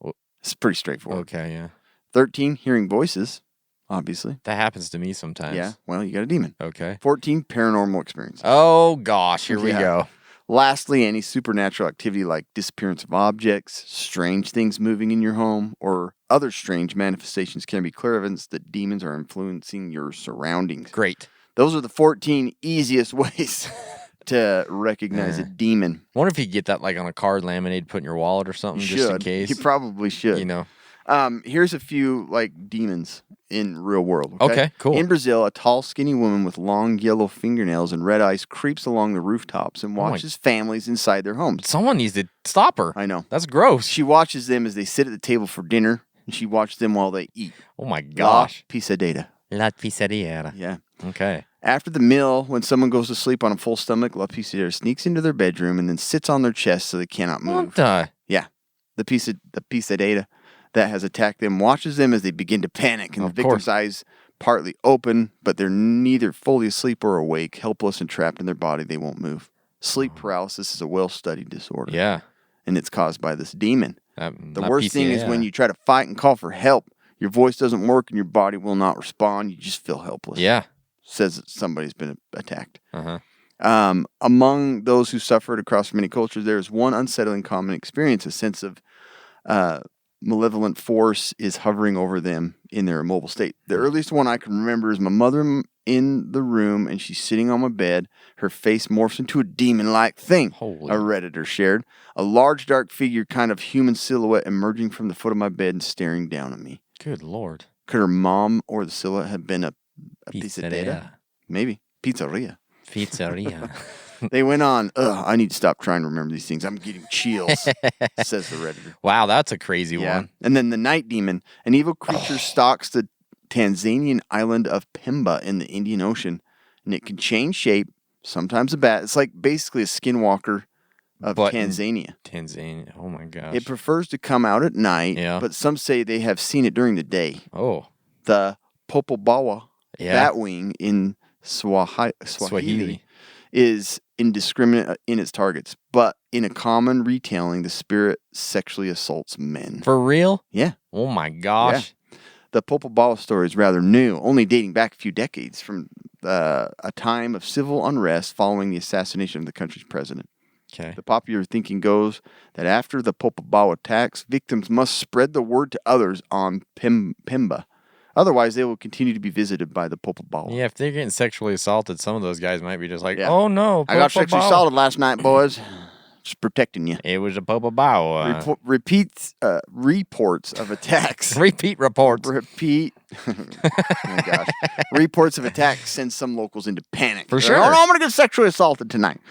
Well- It's pretty straightforward. Okay, yeah. 13, hearing voices, obviously. That happens to me sometimes. Yeah, well, you got a demon. Okay. 14, paranormal experience. Oh, gosh. Here we Yeah. go. Lastly, any supernatural activity like disappearance of objects, strange things moving in your home, or other strange manifestations can be clear evidence that demons are influencing your surroundings. Great. Those are the 14 easiest ways to recognize a demon. I wonder if you get that like on a card laminated, put in your wallet or something, You just in should. case. You probably should. You know. Here's a few like demons in real world. Okay, cool. In Brazil, a tall, skinny woman with long yellow fingernails and red eyes creeps along the rooftops and my- watches families inside their homes. Someone needs to stop her. I know. That's gross. She watches them as they sit at the table for dinner, and she watches them while they eat. Oh, my gosh. Piece data. La pizzeria. Yeah. Okay. After the meal, when someone goes to sleep on a full stomach, La Pizzadera sneaks into their bedroom and then sits on their chest so they cannot move. What the? Yeah. The Pizzadera that has attacked them watches them as they begin to panic, and Of the victim's course. eyes partly open, but they're neither fully asleep or awake, helpless and trapped in their body. They won't move. Sleep paralysis is a well-studied disorder. Yeah. And it's caused by this demon. The La worst thing is pizzeria. when you try to fight and call for help, your voice doesn't work and your body will not respond. You just feel helpless. Yeah. Says that somebody's been attacked. Uh-huh. Among those who suffered across many cultures, there is one unsettling common experience. A sense of malevolent force is hovering over them in their immobile state. The earliest one I can remember is my mother in the room, and she's sitting on my bed. Her face morphs into a demon-like thing. Holy. A Redditor shared. A large, dark figure, kind of human silhouette, emerging from the foot of my bed and staring down at me. Good Lord. Could her mom or the silhouette have been a pizzadera? Pizzeria. Maybe. Pizzeria. Pizzeria. They went on, I need to stop trying to remember these things. I'm getting chills, says the Redditor. Wow, that's a crazy one. And then the night demon, an evil creature stalks the Tanzanian island of Pemba in the Indian Ocean, and it can change shape, sometimes a bat. It's like basically a skinwalker of But in Tanzania. Tanzania. Oh, my gosh. It prefers to come out at night, Yeah. but some say they have seen it during the day. Oh. The Popobawa Yeah. batwing in Swahili Swahili. is indiscriminate in its targets, but in a common retelling, the spirit sexually assaults men. For real? Yeah. Oh, my gosh. The Popobawa story is rather new, only dating back a few decades from a time of civil unrest following the assassination of the country's president. Okay. The popular thinking goes that after the Popobawa attacks, victims must spread the word to others on Pemba. Otherwise, they will continue to be visited by the Popobawa. Yeah, if they're getting sexually assaulted, some of those guys might be just like, Yeah. oh, no. I got sexually Popobawa. assaulted last night, boys. Just protecting you. It was a Popobawa. Reports of attacks. Repeat reports. Oh my gosh. Reports of attacks send some locals into panic. For They're sure. like, oh, no, I'm going to get sexually assaulted tonight.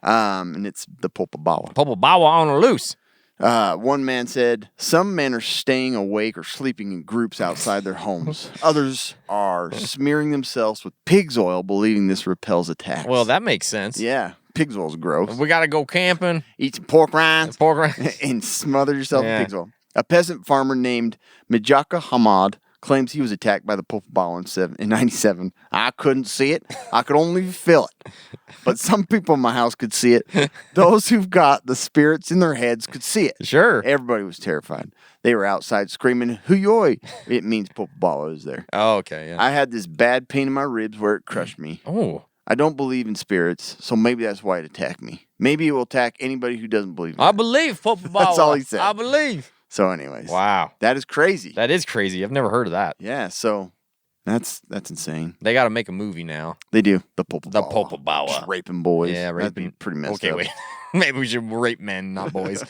And it's the Popobawa. Popobawa on the loose. One man said, some men are staying awake or sleeping in groups outside their homes. Others are smearing themselves with pig's oil, believing this repels attacks. Well, that makes sense. Yeah, pig's oil's gross. We got to go camping. Eat some pork rinds. Pork rinds. And smother yourself Yeah. in pig's oil. A peasant farmer named Mijaka Hamad claims he was attacked by the Popobawa in 97. I couldn't see it. I could only feel it. But some people in my house could see it. Those who've got the spirits in their heads could see it. Sure. Everybody was terrified. They were outside screaming, "Huyoi!" It means Popobawa is there. Oh, okay. Yeah. I had this bad pain in my ribs where it crushed me. Oh. I don't believe in spirits, so maybe that's why it attacked me. Maybe it will attack anybody who doesn't believe in I it. believe Popobawa. That's all he said. I believe. So anyways. Wow. That is crazy. That is crazy. I've never heard of that. Yeah, so that's insane. They got to make a movie now. They do. The Popobawa. The Popobawa. Just raping boys. Yeah, That'd be raping. pretty messed Okay, up. wait. Maybe we should rape men, not boys.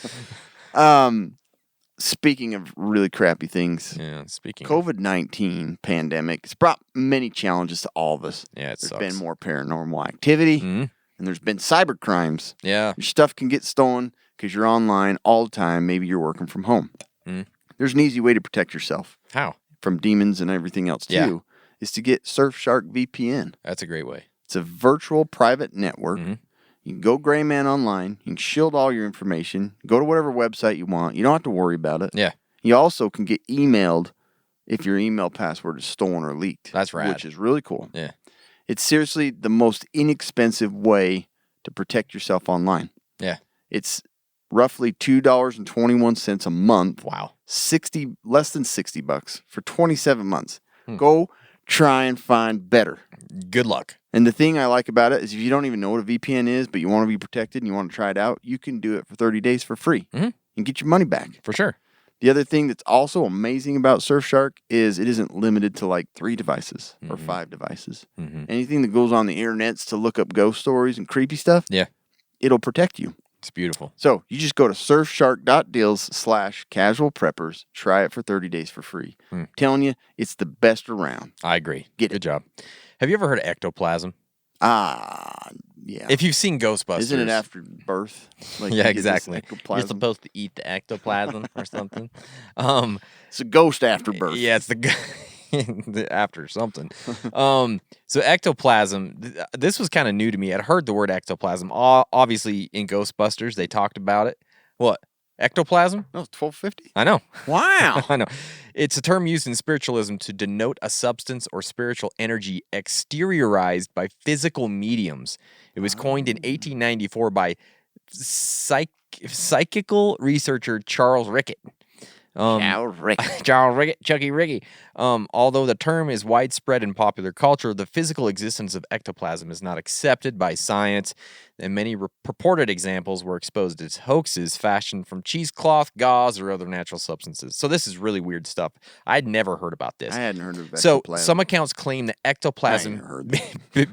Speaking of really crappy things, Yeah, speaking of. COVID-19 pandemic, it's brought many challenges to all of us. Yeah, it There's sucks. been more paranormal activity, Mhm. and there's been cyber crimes. Yeah. Your stuff can get stolen because you're online all the time. Maybe you're working from home. Mhm. There's an easy way to protect yourself How? from demons and everything else, too, Yeah. is to get Surfshark VPN. That's a great way. It's a virtual private network. Mhm. You can go gray man online. You can shield all your information. Go to whatever website you want. You don't have to worry about it. Yeah. You also can get emailed if your email password is stolen or leaked. That's rad. Which is really cool. Yeah. It's seriously the most inexpensive way to protect yourself online. Yeah. It's roughly $2.21 a month. Wow. Less than $60 for 27 months. Hmm. Go try and find better. Good luck. And the thing I like about it is if you don't even know what a VPN is, but you want to be protected and you want to try it out, you can do it for 30 days for free and get your money back. For sure. The other thing that's also amazing about Surfshark is it isn't limited to like 3 devices or 5 devices. Anything that goes on the internets to look up ghost stories and creepy stuff, Yeah. it'll protect you. It's beautiful. So you just go to surfshark.deals/casual preppers. Try it for 30 days for free. Telling you, it's the best around. I agree. Get it. Good job. Have you ever heard of ectoplasm? Yeah. If you've seen Ghostbusters. Isn't it after birth? Like Yeah, you get this exactly. You're ectoplasm? supposed to eat the ectoplasm or something. It's a ghost after birth. Yeah, it's after something. So ectoplasm, this was kind of new to me. I'd heard the word ectoplasm. Obviously, in Ghostbusters, they talked about it. What? Ectoplasm? No, it's 1250. I know. Wow. I know. It's a term used in spiritualism to denote a substance or spiritual energy exteriorized by physical mediums. It was coined in 1894 by psychical researcher Charles Rickett. Charles Rickett, Chucky Ricky. Although the term is widespread in popular culture, the physical existence of ectoplasm is not accepted by science, and many purported examples were exposed as hoaxes fashioned from cheesecloth, gauze, or other natural substances. So this is really weird stuff. I'd never heard about this. I hadn't heard of So ectoplasm. some accounts claim that ectoplasm heard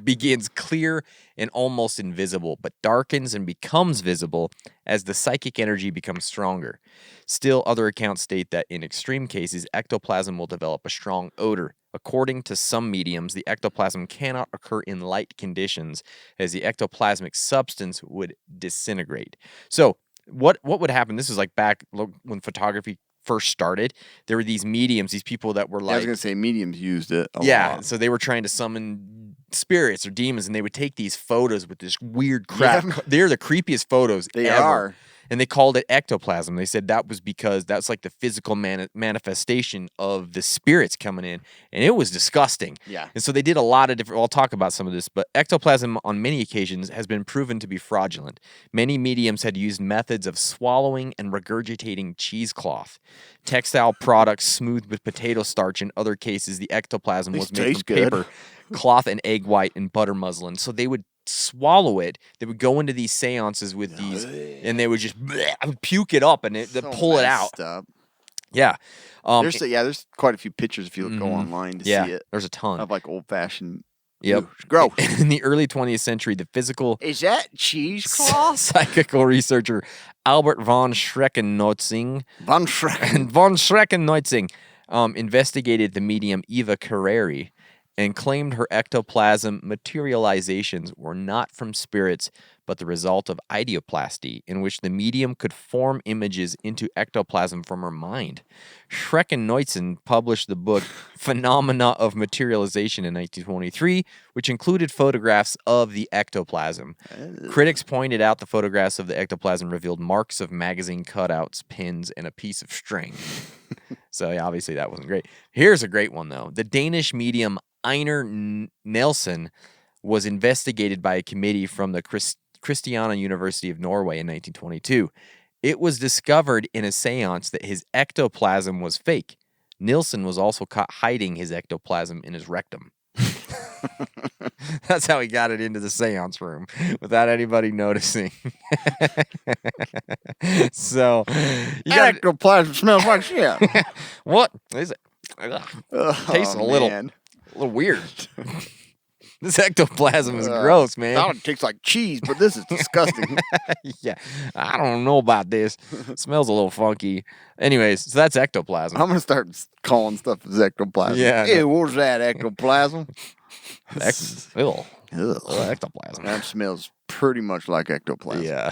begins clear and almost invisible, but darkens and becomes visible as the psychic energy becomes stronger. Still, other accounts state that in extreme cases, ectoplasm will develop a strong odor. According to some mediums, the ectoplasm cannot occur in light conditions, as the ectoplasmic substance would disintegrate. So, what would happen? This is like back when photography first started. There were these mediums, these people that were I was like, going to say mediums used it a yeah, lot. so they were trying to summon spirits or demons, and they would take these photos with this weird crap. Yeah. They're the creepiest photos They ever. are. And they called it ectoplasm. They said that was because that's like the physical manifestation of the spirits coming in. And it was disgusting. Yeah. And so they did a lot of different, I'll talk about some of this, but ectoplasm on many occasions has been proven to be fraudulent. Many mediums had used methods of swallowing and regurgitating cheesecloth. Textile products smoothed with potato starch. In other cases, the ectoplasm These was made from taste good. paper, cloth, and egg white and butter muslin. So they would swallow it. They would go into these seances with these, and they would just puke it up and they'd pull it out. messed up. Yeah. There's quite a few pictures if you go online to see it There's a ton. of like old fashioned Yep. Ooh, gross. In the early 20th century, the physical Is that cheesecloth? psychical researcher Albert von Schreckennotzing Von Schrecken. von Schreckennotzing investigated the medium Eva Carreri and claimed her ectoplasm materializations were not from spirits, but the result of ideoplasty, in which the medium could form images into ectoplasm from her mind. Schreckennotzing published the book Phenomena of Materialization in 1923, which included photographs of the ectoplasm. Critics pointed out the photographs of the ectoplasm revealed marks of magazine cutouts, pins, and a piece of string. So yeah, obviously that wasn't great. Here's a great one, though. The Danish medium Einar Nelson was investigated by a committee from the Christiana University of Norway in 1922. It was discovered in a seance that his ectoplasm was fake. Nilsson was also caught hiding his ectoplasm in his rectum. That's how he got it into the seance room without anybody noticing. So, you got Ectoplasm smells like shit. what is it? Tastes a little weird. This ectoplasm is gross, man. Thought it tastes like cheese, but this is disgusting. Yeah, I don't know about this. It smells a little funky. Anyways, so that's ectoplasm. I'm gonna start calling stuff as ectoplasm. Yeah. Hey, what was that ectoplasm? Ew. Ugh. Ectoplasm. That smells pretty much like ectoplasm. Yeah,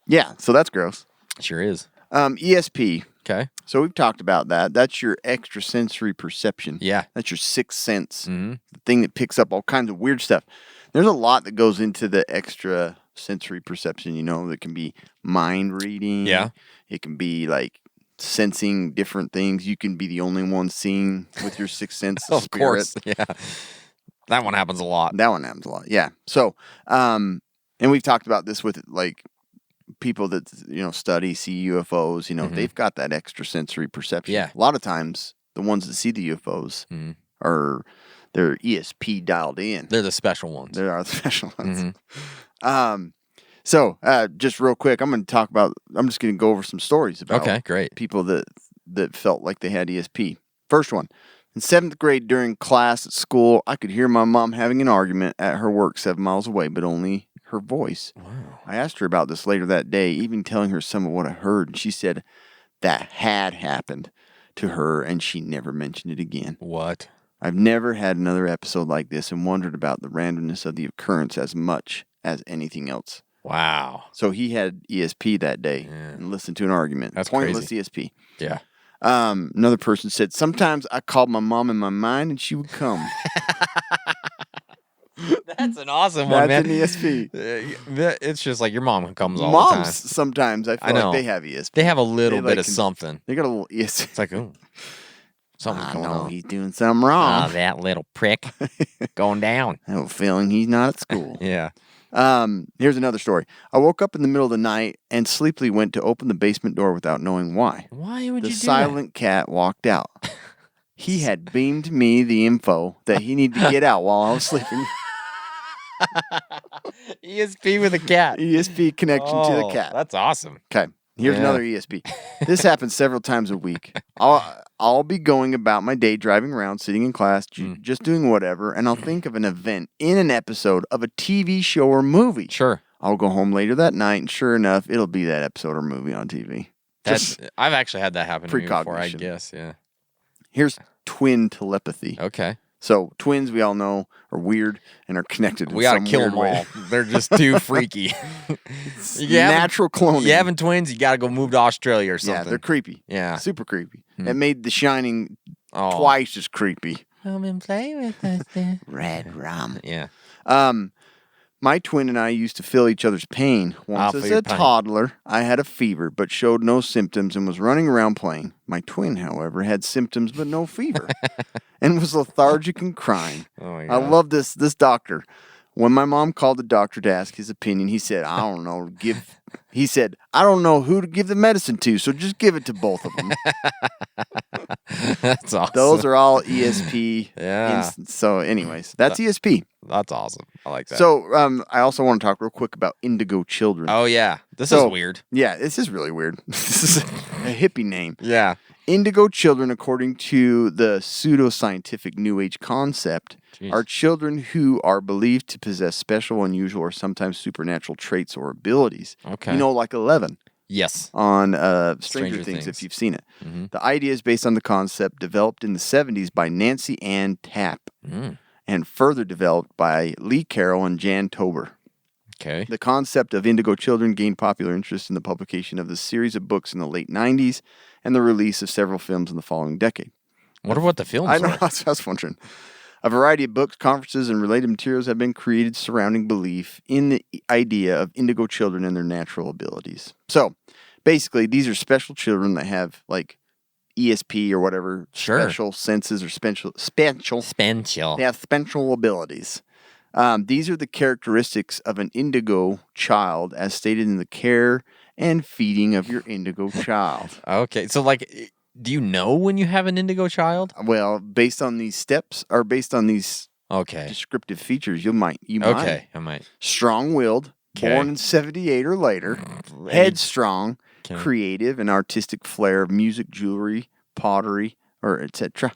Yeah. So that's gross. sure is. ESP. Okay. So we've talked about that. That's your extrasensory perception. Yeah. That's your sixth sense. Mm-hmm. The thing that picks up all kinds of weird stuff. There's a lot that goes into the extrasensory perception, that can be mind reading. Yeah. It can be like sensing different things. You can be the only one seeing with your sixth sense. Of spirit. course. Yeah. That one happens a lot. That one happens a lot. Yeah. So, and we've talked about this with like people that study, see UFOs. They've got that extrasensory perception. Yeah. A lot of times, the ones that see the UFOs are they're ESP dialed in. They're the special ones. They are the special ones. So, just real quick, I'm just going to go over some stories about Okay, great. people that felt like they had ESP. First one. In 7th grade during class at school, I could hear my mom having an argument at her work 7 miles away, but only her voice. Wow. I asked her about this later that day, even telling her some of what I heard, and she said that had happened to her, and she never mentioned it again. What? I've never had another episode like this and wondered about the randomness of the occurrence as much as anything else. Wow. So he had ESP that day and listened to an argument. That's pointless crazy. ESP. Yeah. Another person said, sometimes I called my mom in my mind and she would come. That's an awesome one, That's man. an ESP. It's just like your mom comes all Moms, the time. sometimes I feel I know. like they have ESP. They have a little They bit like of something. They got a little ESP. It's like, ooh, something's I going know on. he's doing something wrong. Oh, that little prick going down. I have a feeling he's not at school. Yeah. Here's another story. I woke up in the middle of the night and sleepily went to open the basement door without knowing why. Why would The you do silent cat walked out. He had beamed me the info that he needed to get out while I was sleeping. that? ESP with a cat. ESP connection to the Oh, cat. That's awesome. Okay. Here's Yeah. another ESP. This happens several times a week. I'll be going about my day, driving around, sitting in class, just doing whatever, and I'll think of an event in an episode of a TV show or movie. Sure. I'll go home later that night, and sure enough, it'll be that episode or movie on TV. I've actually had that happen to me before, I precognition. guess. Yeah. Here's twin telepathy. Okay. So twins, we all know, are weird and are connected. We gotta in some kill weird them way. all. They're just too freaky. Natural cloning. You having twins? You gotta go move to Australia or something. Yeah, they're creepy. Yeah. Super creepy. It made The Shining Oh. twice as creepy. Come and play with us, there. Red rum. Yeah. My twin and I used to feel each other's pain. Once I'll as feel your a pain. toddler, I had a fever but showed no symptoms and was running around playing. My twin, however, had symptoms but no fever and was lethargic and crying. Oh my I God. love this doctor. When my mom called the doctor to ask his opinion, he said, I don't know who to give the medicine to, so just give it to both of them. That's awesome. Those are all ESP. Yeah. So anyways, that's ESP. That's awesome. I like that. So I also want to talk real quick about Indigo Children. Oh yeah, this So- is weird. Yeah, this is really weird. This is a hippie name. Yeah. Indigo children, according to the pseudoscientific New Age concept, Jeez. are children who are believed to possess special, unusual, or sometimes supernatural traits or abilities. Okay. You know, like 11 Yes. on Stranger Stranger Things, Things. if you've seen it. Mm-hmm. The idea is based on the concept developed in the 70s by Nancy Ann Tapp and further developed by Lee Carroll and Jan Tober. Okay. The concept of indigo children gained popular interest in the publication of the series of books in the late 90s and the release of several films in the following decade. Wonder what the films I know, are. I was wondering. A variety of books, conferences, and related materials have been created surrounding belief in the idea of indigo children and their natural abilities. So, basically, these are special children that have, like, ESP or whatever, Sure. special senses or special. Spenchel. They have special abilities. These are the characteristics of an indigo child as stated in the care and feeding of your indigo child. Okay. So, like, do you know when you have an indigo child? Well, based on these steps or based on these Okay. descriptive features, you might. Okay. I might. Strong-willed, Okay. born in 78 or later, headstrong, Okay. creative, and artistic flair of music, jewelry, pottery, or etc.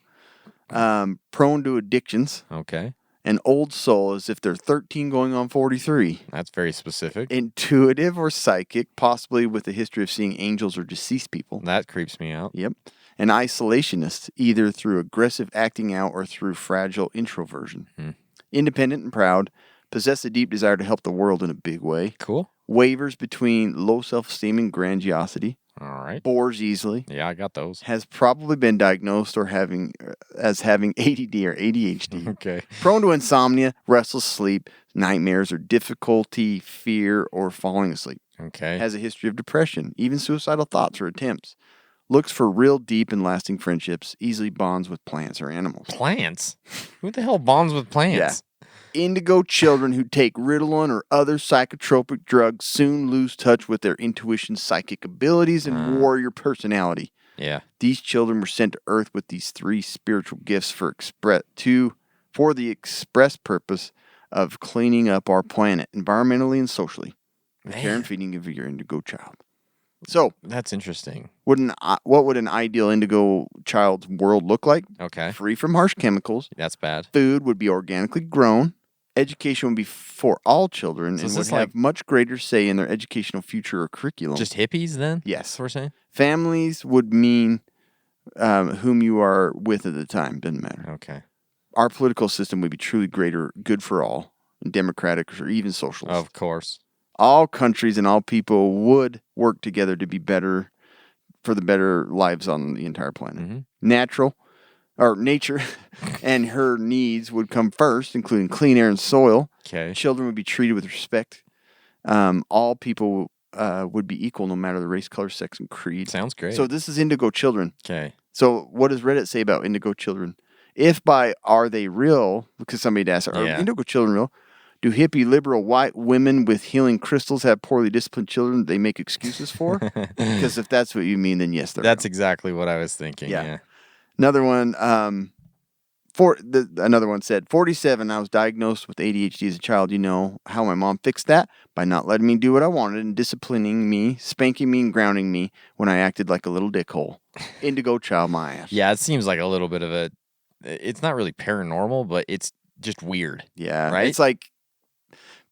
Prone to addictions. Okay. An old soul as if they're 13 going on 43. That's very specific. Intuitive or psychic, possibly with a history of seeing angels or deceased people. That creeps me out. Yep. An isolationist, either through aggressive acting out or through fragile introversion. Independent and proud, possess a deep desire to help the world in a big way. Cool. Wavers between low self-esteem and grandiosity. All right. Bores easily. Yeah, I got those. Has probably been diagnosed or having ADD or ADHD. Okay. Prone to insomnia, restless sleep, nightmares, or difficulty, fear, or falling asleep. Okay. Has a history of depression, even suicidal thoughts or attempts. Looks for real deep and lasting friendships. Easily bonds with plants or animals. Plants? Who the hell bonds with plants? Indigo children who take Ritalin or other psychotropic drugs soon lose touch with their intuition, psychic abilities, and warrior personality. Yeah. These children were sent to Earth with these 3 spiritual gifts for the express purpose of cleaning up our planet, environmentally and socially. The care and feeding of your indigo child. So, That's interesting. what would an ideal indigo child's world look like? Okay. Free from harsh chemicals. That's bad. Food would be organically grown. Education would be for all children So and is would this have like- much greater say in their educational future or curriculum. Just hippies then? Yes. That's what we're saying? Families would mean whom you are with at the time. Doesn't matter. Okay. Our political system would be truly greater, good for all, and democratic or even socialist. Of course. All countries and all people would work together to be better for the better lives on the entire planet. Nature and her needs would come first, including clean air and soil. Okay. Children would be treated with respect. All people would be equal no matter the race, color, sex, and creed. Sounds great. So this is indigo children. Okay. So what does Reddit say about indigo children? If by are they real, because somebody asked, are Yeah. indigo children real? Do hippie liberal white women with healing crystals have poorly disciplined children they make excuses for? Because if that's what you mean, then yes, they're That's real. exactly what I was thinking. Yeah. Yeah. Another one, another one said, 47, I was diagnosed with ADHD as a child. You know how my mom fixed that? By not letting me do what I wanted and disciplining me, spanking me, and grounding me when I acted like a little dickhole. Indigo child my ass. Yeah, it seems like a little bit of a. It's not really paranormal, but it's just weird. Yeah. Right? It's like,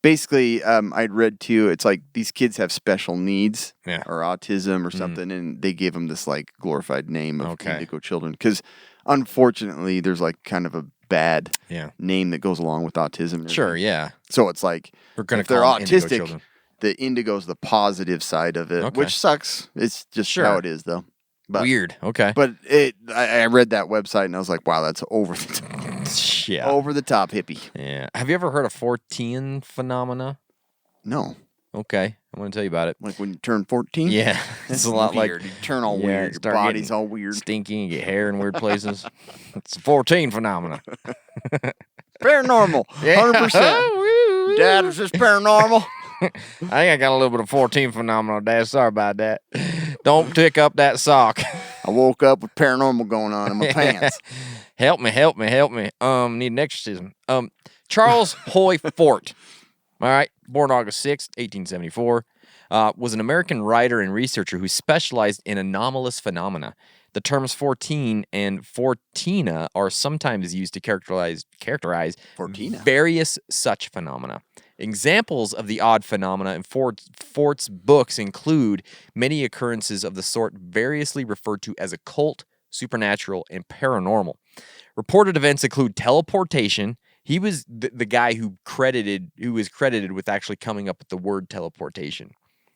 basically, I'd read too, it's like these kids have special needs Yeah. or autism or something, and they give them this like glorified name of Okay. indigo children. Because unfortunately, there's like kind of a bad Yeah. name that goes along with autism. and Sure. everything. Yeah. So it's like, We're gonna if they're call them indigo autistic, children. the indigo's the positive side of it, Okay. which sucks. It's just Sure. how it is, though. But, Weird. Okay. But I read that website and I was like, wow, that's over the top, Yeah. over the top hippie. Yeah. Have you ever heard of 14 phenomena? No, Okay. I'm going to tell you about it. like when you turn 14. Yeah. That's It's a lot weird. like You turn all yeah, weird. Your start body's getting all weird. stinky and get hair in weird places. It's 14 phenomena. Paranormal. Yeah. 100%. Dad, is this paranormal? I think I got a little bit of 14 phenomenal, Dad. Sorry about that. Don't pick up that sock. I woke up with paranormal going on in my pants. Help me. Need an exorcism. Charles Hoy Fort. All right. Born August 6th, 1874. Was an American writer and researcher who specialized in anomalous phenomena. The terms 14 and fortina are sometimes used to characterize Fortina. various such phenomena. Examples of the odd phenomena in Fort's books include many occurrences of the sort variously referred to as occult, supernatural, and paranormal. Reported events include teleportation. He was the guy who was credited with actually coming up with the word teleportation,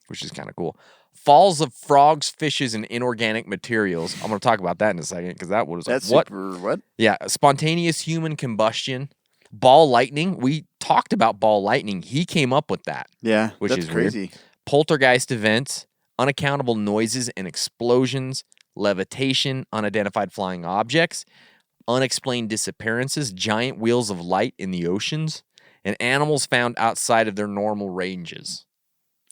which is kind of cool. Falls of frogs, fishes, and inorganic materials. I'm going to talk about that in a second because that was That's what? super, what? Yeah, spontaneous human combustion. Ball lightning. We talked about ball lightning. He came up with that. Yeah, which that's is crazy. Weird. Poltergeist events, unaccountable noises and explosions, levitation, unidentified flying objects, unexplained disappearances, giant wheels of light in the oceans, and animals found outside of their normal ranges.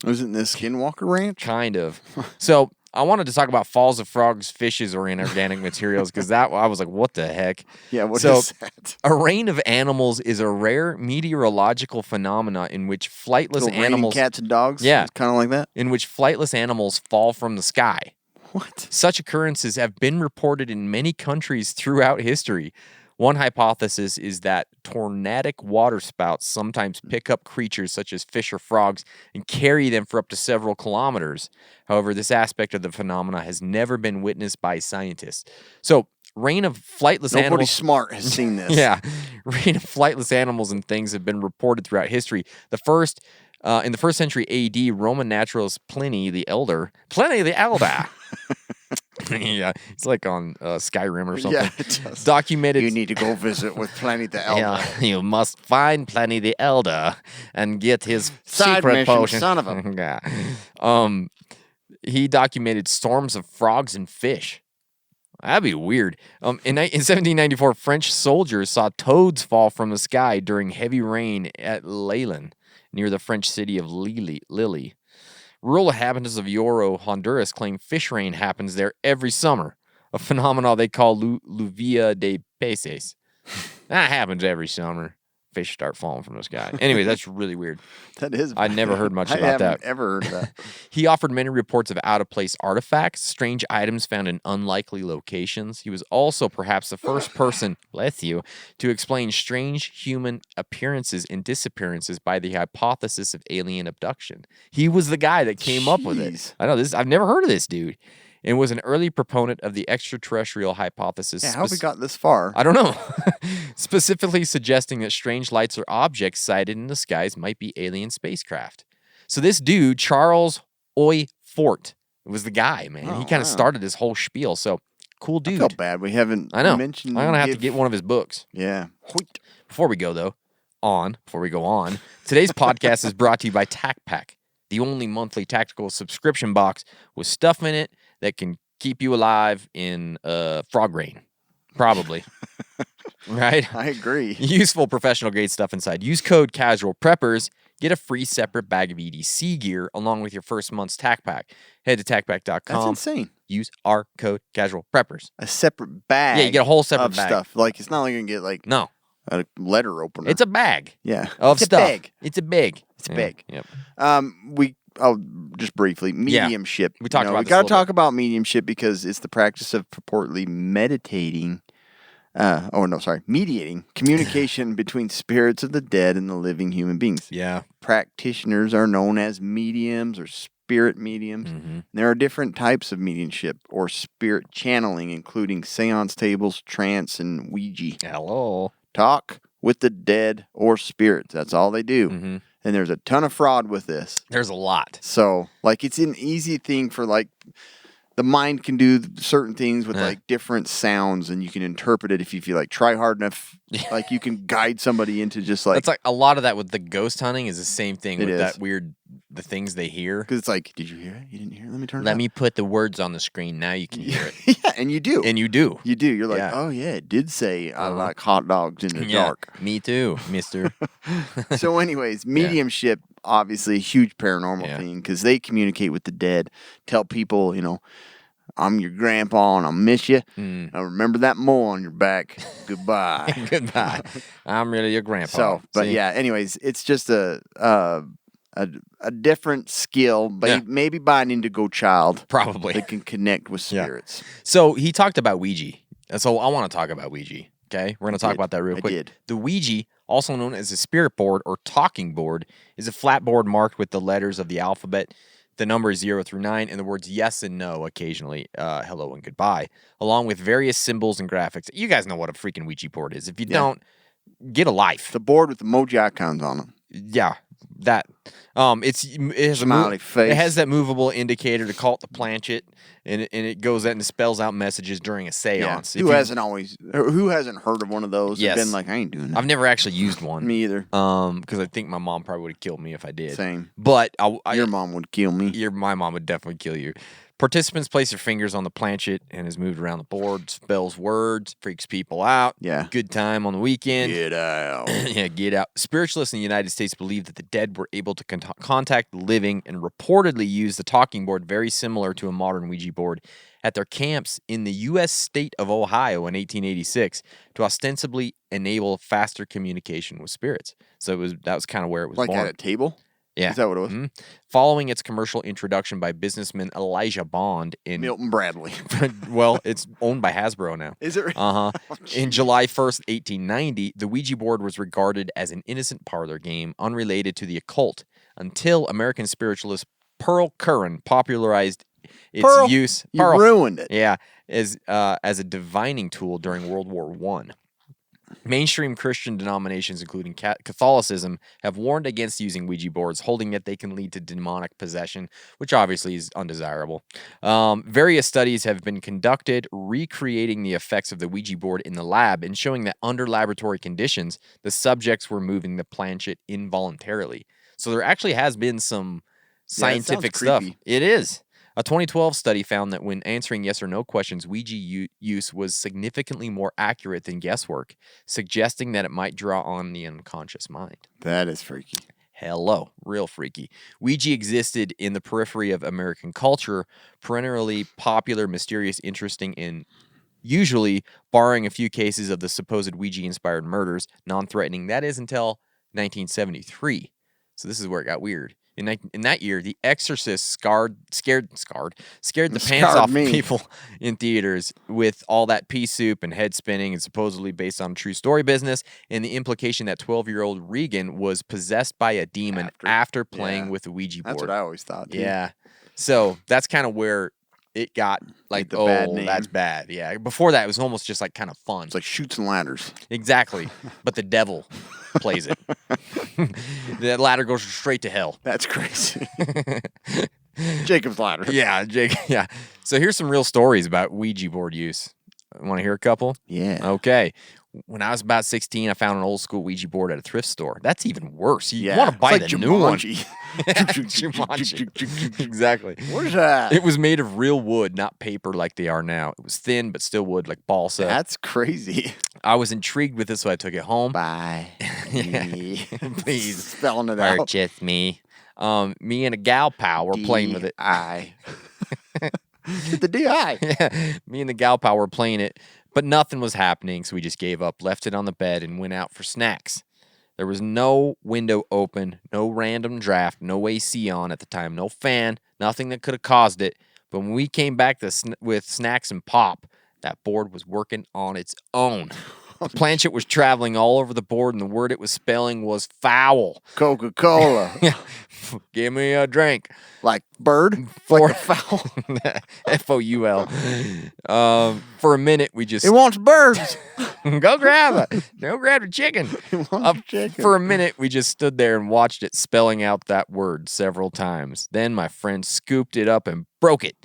Wasn't this Skinwalker Ranch? Kind of. So I wanted to talk about falls of frogs, fishes, or inorganic materials because I was like, what the heck? Yeah, what is that? A rain of animals is a rare meteorological phenomena in which flightless Little raining animals... cats and dogs? Yeah. Kind of like that? In which flightless animals fall from the sky. What? Such occurrences have been reported in many countries throughout history. One hypothesis is that tornadic waterspouts sometimes pick up creatures such as fish or frogs and carry them for up to several kilometers. However, this aspect of the phenomena has never been witnessed by scientists. So, rain of flightless Nobody animals... smart has seen this. Yeah. Rain of flightless animals and things have been reported throughout history. In the first century AD, Roman naturalist Pliny the Elder... Yeah, it's like on Skyrim or something. Yeah, it does. Documented. You need to go visit with Pliny the Elder. Yeah, you must find Pliny the Elder and get his Side secret mission, potion. son of a- Yeah. He documented storms of frogs and fish. That'd be weird. In 1794, French soldiers saw toads fall from the sky during heavy rain at Leyland, near the French city of Lille. Rural inhabitants of Yoro, Honduras, claim fish rain happens there every summer, a phenomenon they call lluvia de peces. That happens every summer. Fish start falling from the sky. Anyway, that's really weird. That is. I never heard much I about that. haven't ever heard of that. He offered many reports of out-of-place artifacts, strange items found in unlikely locations. He was also perhaps the first person, bless you, to explain strange human appearances and disappearances by the hypothesis of alien abduction. He was the guy that came up with it. Jeez. I know this. I've never heard of this dude. And was an early proponent of the extraterrestrial hypothesis. Yeah, how have we got this far? I don't know. Specifically suggesting that strange lights or objects sighted in the skies might be alien spacecraft. So this dude, Charles Oy Fort, was the guy, man. He kind of started this whole spiel. So cool dude. I feel bad we haven't I know. mentioned. I'm going to have to get one of his books. Yeah. Before we go on, today's podcast is brought to you by TacPack, the only monthly tactical subscription box with stuff in it that can keep you alive in frog rain. Probably. Right? I agree. Useful professional grade stuff inside. Use code Casual Preppers. Get a free separate bag of EDC gear along with your first month's TAC Pack. Head to TacPack.com. That's insane. Use our code Casual Preppers. A separate bag. Yeah, you get a whole separate of bag. stuff. Like it's not like you're gonna get like No, a letter opener. it's a bag. Yeah. Of it's stuff. A bag. It's a bag. It's a bag. Yep. I'll just briefly mediumship. we talked about we this a got to little talk about mediumship because it's the practice of purportedly mediating communication between spirits of the dead and the living human beings. Yeah. Practitioners are known as mediums or spirit mediums. Mm-hmm. There are different types of mediumship or spirit channeling, including seance tables, trance, and Ouija. Hello. Talk with the dead or spirits. That's all they do. Mm-hmm. And there's a ton of fraud with this. There's a lot. So, like, it's an easy thing for, like, the mind can do certain things with, like, different sounds, and you can interpret it if you feel like try hard enough. Like, you can guide somebody into just, like... That's like a lot of that with the ghost hunting is the same thing with is. that weird, the things they hear. Because it's like, did you hear it? You didn't hear it? Let me turn it Let up. me put the words on the screen. Now you can hear it. Yeah, and you do. And you do. You do. You're like, Yeah. oh, yeah, it did say I like hot dogs in the dark. Me too, mister. So, anyways, mediumship, obviously a huge paranormal thing because they communicate with the dead, tell people, you know, I'm your grandpa and I'll miss you. I remember that mole on your back. Goodbye. Goodbye. I'm really your grandpa. So, but See? yeah, anyways, it's just a a different skill, but Yeah. maybe by an indigo child. Probably. That can connect with Yeah. spirits. So he talked about Ouija. And so I want to talk about Ouija. Okay. We're going to talk about that real I quick. did. The Ouija, also known as a spirit board or talking board, is a flat board marked with the letters of the alphabet, the numbers 0 through 9, and the words yes and no occasionally, hello and goodbye, along with various symbols and graphics. You guys know what a freaking Ouija board is. If you don't, get a life. The board with emoji icons on them. Yeah, that. It has Smiley face. It has that movable indicator to call it the planchet, and it goes out and spells out messages during a séance. Who hasn't heard of one of those? Yes. And been like, I ain't doing that. I've never actually used one. Me either. Because I think my mom probably would have killed me if I did. Same. But Your mom would kill me. my mom would definitely kill you. Participants place their fingers on the planchet and is moved around the board, spells words, freaks people out. Yeah. Good time on the weekend. Get out. Yeah, get out. Spiritualists in the United States believe that the dead were able to contact the living and reportedly use the talking board very similar to a modern Ouija board at their camps in the U.S. state of Ohio in 1886 to ostensibly enable faster communication with spirits. So that was kind of where it was Like born. at a table? Yeah. Is that what it was? Mhm. Following its commercial introduction by businessman Elijah Bond in Milton Bradley. well, it's owned by Hasbro now. Is it? Uh-huh. In July 1st, 1890, the Ouija board was regarded as an innocent parlor game unrelated to the occult until American spiritualist Pearl Curran popularized its Pearl, use. you ruined it. Yeah, as a divining tool during World War I. Mainstream Christian denominations, including Catholicism, have warned against using Ouija boards, holding that they can lead to demonic possession, which obviously is undesirable. Various studies have been conducted recreating the effects of the Ouija board in the lab and showing that under laboratory conditions, the subjects were moving the planchet involuntarily. So there actually has been some scientific stuff. creepy. It is. A 2012 study found that when answering yes or no questions, Ouija use was significantly more accurate than guesswork, suggesting that it might draw on the unconscious mind. That is freaky. Hello, real freaky. Ouija existed in the periphery of American culture, perennially popular, mysterious, interesting, and usually, barring a few cases of the supposed Ouija-inspired murders, non-threatening. That is until 1973. So this is where it got weird. In that year, The Exorcist scared the pants off me. people in theaters with all that pea soup and head spinning, and supposedly based on true story business, and the implication that 12-year-old Regan was possessed by a demon after playing with the Ouija board. That's what I always thought, too. Yeah. So that's kind of where it got like, the bad oh, name. that's bad. Yeah. Before that, it was almost just like kind of fun. It's like Chutes and Ladders. Exactly. But the devil plays it. That ladder goes straight to hell. That's crazy. Jacob's Ladder. Yeah, Jake. Yeah. So here's some real stories about Ouija board use. Want to hear a couple? Yeah. Okay. When I was about 16, I found an old school Ouija board at a thrift store. That's even worse. You Yeah. want to buy It's like the new one. Jumanji. Jumanji. Exactly. What is that? It was made of real wood, not paper like they are now. It was thin, but still wood, like balsa. That's crazy. I was intrigued with this, so I took it home. Bye. Please. Spelling it out. Purchase me. Me and a gal pal were playing with it. I. The DI. Yeah, me and the gal pal were playing it, but nothing was happening, so we just gave up, left it on the bed, and went out for snacks. There was no window open, no random draft, no AC on at the time, no fan, nothing that could have caused it. But when we came back with snacks and pop, that board was working on its own. The planchet was traveling all over the board, and the word it was spelling was foul. Coca-Cola. Give me a drink. Like bird? For Like a foul? Foul. For a minute, we just It wants birds. go grab it. Go grab the chicken. Chicken. For a minute, we just stood there and watched it spelling out that word several times. Then my friend scooped it up and broke it.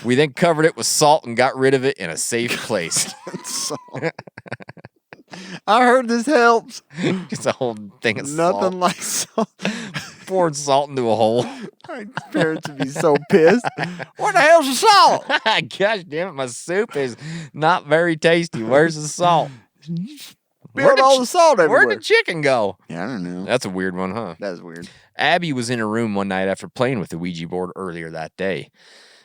We then covered it with salt and got rid of it in a safe place. I heard this helps. Just a whole thing of salt. Nothing like salt. Poured salt into a hole. My parents would be so pissed. What the hell's the salt? Gosh damn it, my soup is not very tasty. Where's the salt? Spilled all the salt everywhere. Where'd the chicken go? Yeah, I don't know. That's a weird one, huh? That is weird. Abby was in her room one night after playing with the Ouija board earlier that day.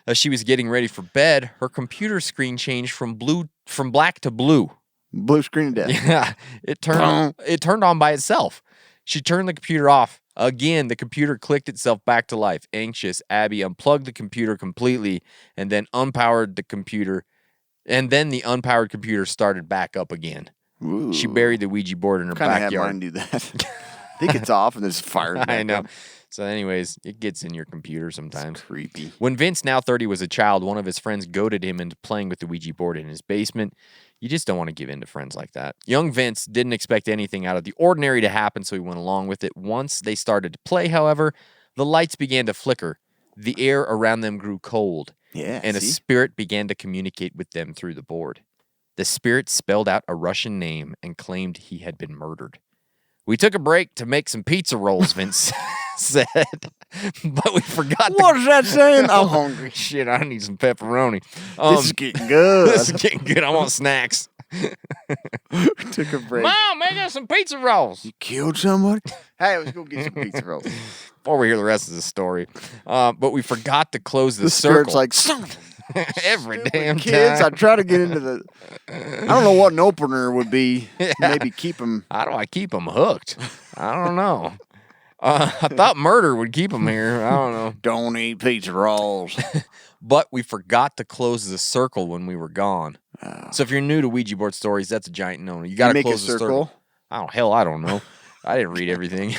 As she was getting ready for bed, her computer screen changed from black to blue. Blue screen of death. Yeah, it turned on by itself. She turned the computer off. Again, the computer clicked itself back to life. Anxious, Abby unplugged the computer completely and then unpowered the computer. And then the unpowered computer started back up again. Ooh. She buried the Ouija board in her Kind of had backyard. mine do that. I think it's off and there's fire. I know. up. So anyways, it gets in your computer sometimes. It's creepy. When Vince, now 30, was a child, one of his friends goaded him into playing with the Ouija board in his basement. You just don't want to give in to friends like that. Young Vince didn't expect anything out of the ordinary to happen, so he went along with it. Once they started to play, however, the lights began to flicker. The air around them grew cold. Yeah, And a spirit began to communicate with them through the board. The spirit spelled out a Russian name and claimed he had been murdered. We took a break to make some pizza rolls, Vince said, but we forgot. What's that saying? I'm hungry. Shit, I need some pepperoni. This is getting good. This is getting good. I want snacks. Took a break. Mom, make us some pizza rolls. You killed somebody? Hey, let's go get some pizza rolls. Before we hear the rest of the story. But we forgot to close the spirit's circle. like, son of Every stupid damn kids. I time. try to get into the. I don't know what an opener would be. Yeah. Maybe keep them. How do I keep them hooked? I don't know. I thought murder would keep them here. I don't know. Don't eat pizza rolls. But we forgot to close the circle when we were gone. So if you're new to Ouija board stories, that's a giant no. You got to make a close the circle. circle? Oh, hell, I don't know. I didn't read everything.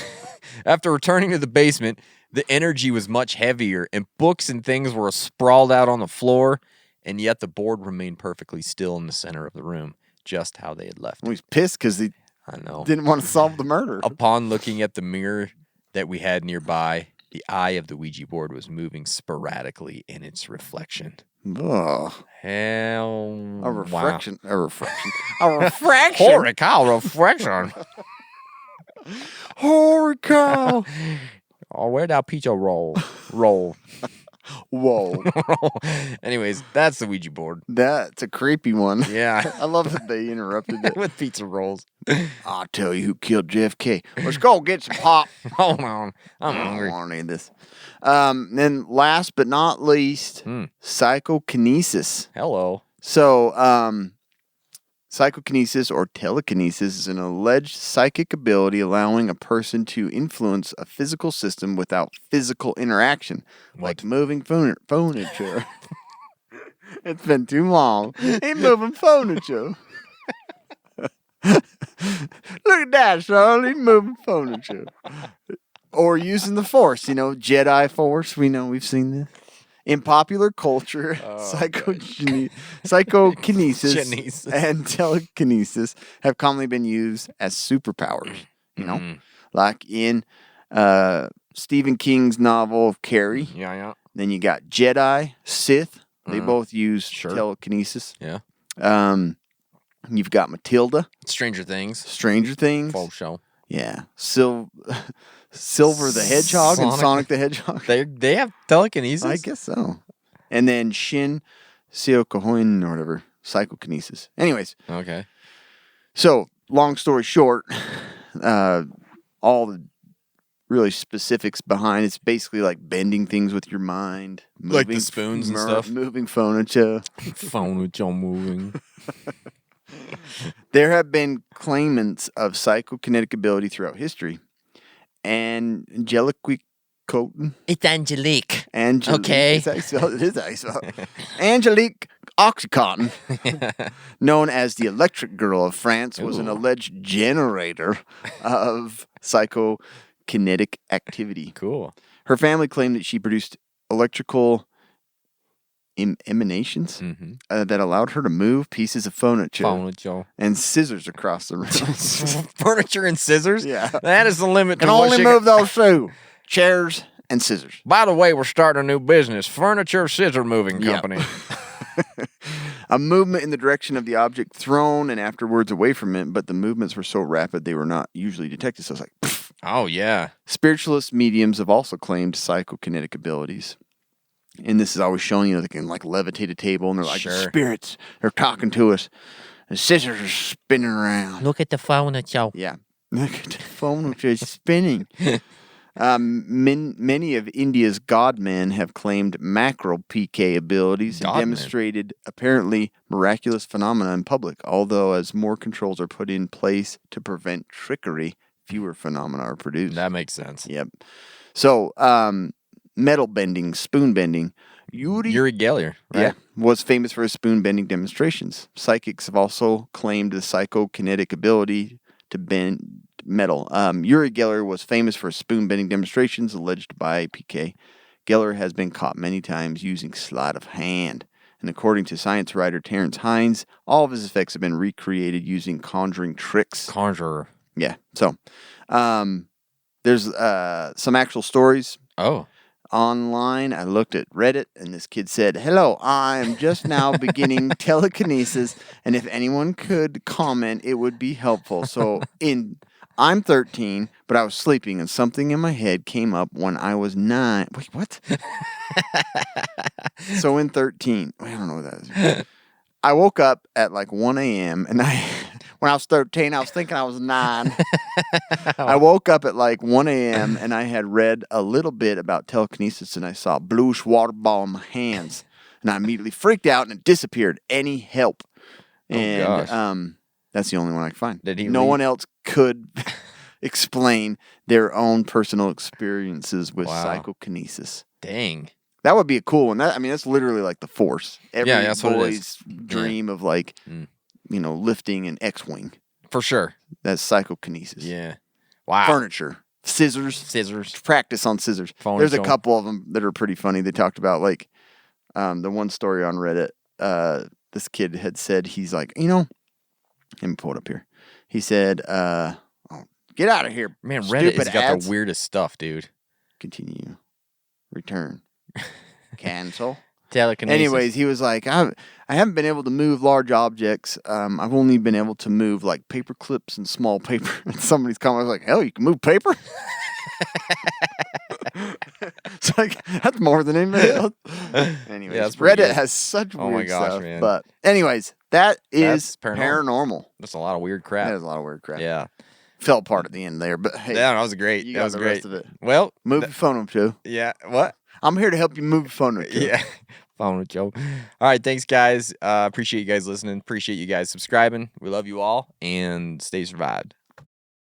After returning to the basement, the energy was much heavier, and books and things were sprawled out on the floor, and yet the board remained perfectly still in the center of the room, just how they had left Well, it. he's pissed because he I know. didn't want to solve the murder. Upon looking at the mirror that we had nearby, the eye of the Ouija board was moving sporadically in its reflection. Ugh. Hell, A wow. reflection. A reflection. A refraction. Holy cow, reflection. Holy cow. Oh, where'd that pizza roll? Roll. Whoa. Anyways, that's the Ouija board. That's a creepy one. Yeah. I love that they interrupted it. With pizza rolls. I'll tell you who killed JFK. Let's go get some pop. Hold on. I'm I don't hungry. want any of this. Then last but not least, psychokinesis. Hello. So, psychokinesis or telekinesis is an alleged psychic ability allowing a person to influence a physical system without physical interaction, like moving furniture. It's been too long. Ain't moving furniture. Look at that, son. He's moving furniture. Or using the Force, Jedi Force. We know we've seen this. In popular culture, psychokinesis Kinesis. and telekinesis have commonly been used as superpowers. Like in Stephen King's novel of Carrie. Yeah. Then you got Jedi, Sith. They both use telekinesis. Yeah. You've got Matilda, Stranger Things. Stranger Things. Full show. Yeah. Silver the Hedgehog and Sonic the Hedgehog. They have telekinesis? I guess so. And then Shin Seokohoin or whatever. Psychokinesis. Anyways. Okay. So, long story short, all the really specifics behind it's basically like bending things with your mind. Like the spoons and stuff? Moving furniture. Furniture moving. There have been claimants of psychokinetic ability throughout history. Angelique Coton. It's Angelique. Okay. Is that how you spell it? It is how you spell it. Angelique Oxycontin, known as the Electric Girl of France, was an alleged generator of psychokinetic activity. Cool. Her family claimed that she produced electrical emanations that allowed her to move pieces of furniture and scissors across the room. Furniture and scissors? Yeah. That is the limit. Can to what only she move those two. Chairs and scissors. By the way, we're starting a new business. Furniture Scissor Moving Yep. Company. A movement in the direction of the object thrown and afterwards away from it, but the movements were so rapid they were not usually detected. So it's like, pfft. Oh, yeah. Spiritualist mediums have also claimed psychokinetic abilities. And this is always showing they can like levitate a table and they're like, spirits, they're talking to us. The scissors are spinning around. Look at the furniture. Yeah. Look at the furniture spinning. Many of India's godmen have claimed macro PK abilities and demonstrated apparently miraculous phenomena in public, although as more controls are put in place to prevent trickery, fewer phenomena are produced. That makes sense. Yep. So, metal bending, spoon bending. Uri Geller, right? Yeah, was famous for his spoon bending demonstrations. Psychics have also claimed the psychokinetic ability to bend metal. Uri Geller was famous for spoon bending demonstrations alleged by PK. Geller has been caught many times using sleight of hand. And according to science writer Terrence Hines, all of his effects have been recreated using conjuring tricks. Conjurer. Yeah. So, there's some actual stories. Oh. Online, I looked at Reddit, and this kid said, "Hello, I am just now beginning telekinesis, and if anyone could comment, it would be helpful." So, I'm 13, but I was sleeping, and something in my head came up when I was 9. Wait, what? So in 13, I don't know what that is. I woke up at like 1 a.m. and when I was 13, I was thinking I was 9. I woke up at like 1 a.m. and I had read a little bit about telekinesis and I saw a bluish water ball in my hands and I immediately freaked out and it disappeared. Any help? And gosh. That's the only one I could find. Did he No leave? one else could explain their own personal experiences with Wow. psychokinesis. Dang. That would be a cool one. That's literally like the Force. Every that's what it boy's is. dream of like, lifting an X-wing. For sure. That's psychokinesis. Yeah. Wow. Furniture, scissors, practice on scissors. Phone There's a show. couple of them that are pretty funny. They talked about like the one story on Reddit. This kid had said he's like, let me pull it up here. He said, "Get out of here, Man, Reddit has stupid got ads." the weirdest stuff, dude. Continue, return, cancel. Telekinesis. Anyways, he was like, I haven't been able to move large objects. I've only been able to move like paper clips and small paper. And somebody's comment was like, hell, you can move paper? It's like, that's more than anybody else. Anyways, that's pretty Reddit good. has such Oh weird my gosh, stuff. man. But anyways, that is That's paranormal. That's a lot of weird crap. That is a lot of weird crap. Yeah. Fell apart at the end there, but hey, Yeah, that was great. you That got was the great. rest of it. Well, Move your phone up too. yeah. What? I'm here to help you move your phone up too. Yeah. Phone with Joe. All right. Thanks, guys. Appreciate you guys listening. Appreciate you guys subscribing. We love you all and stay survived.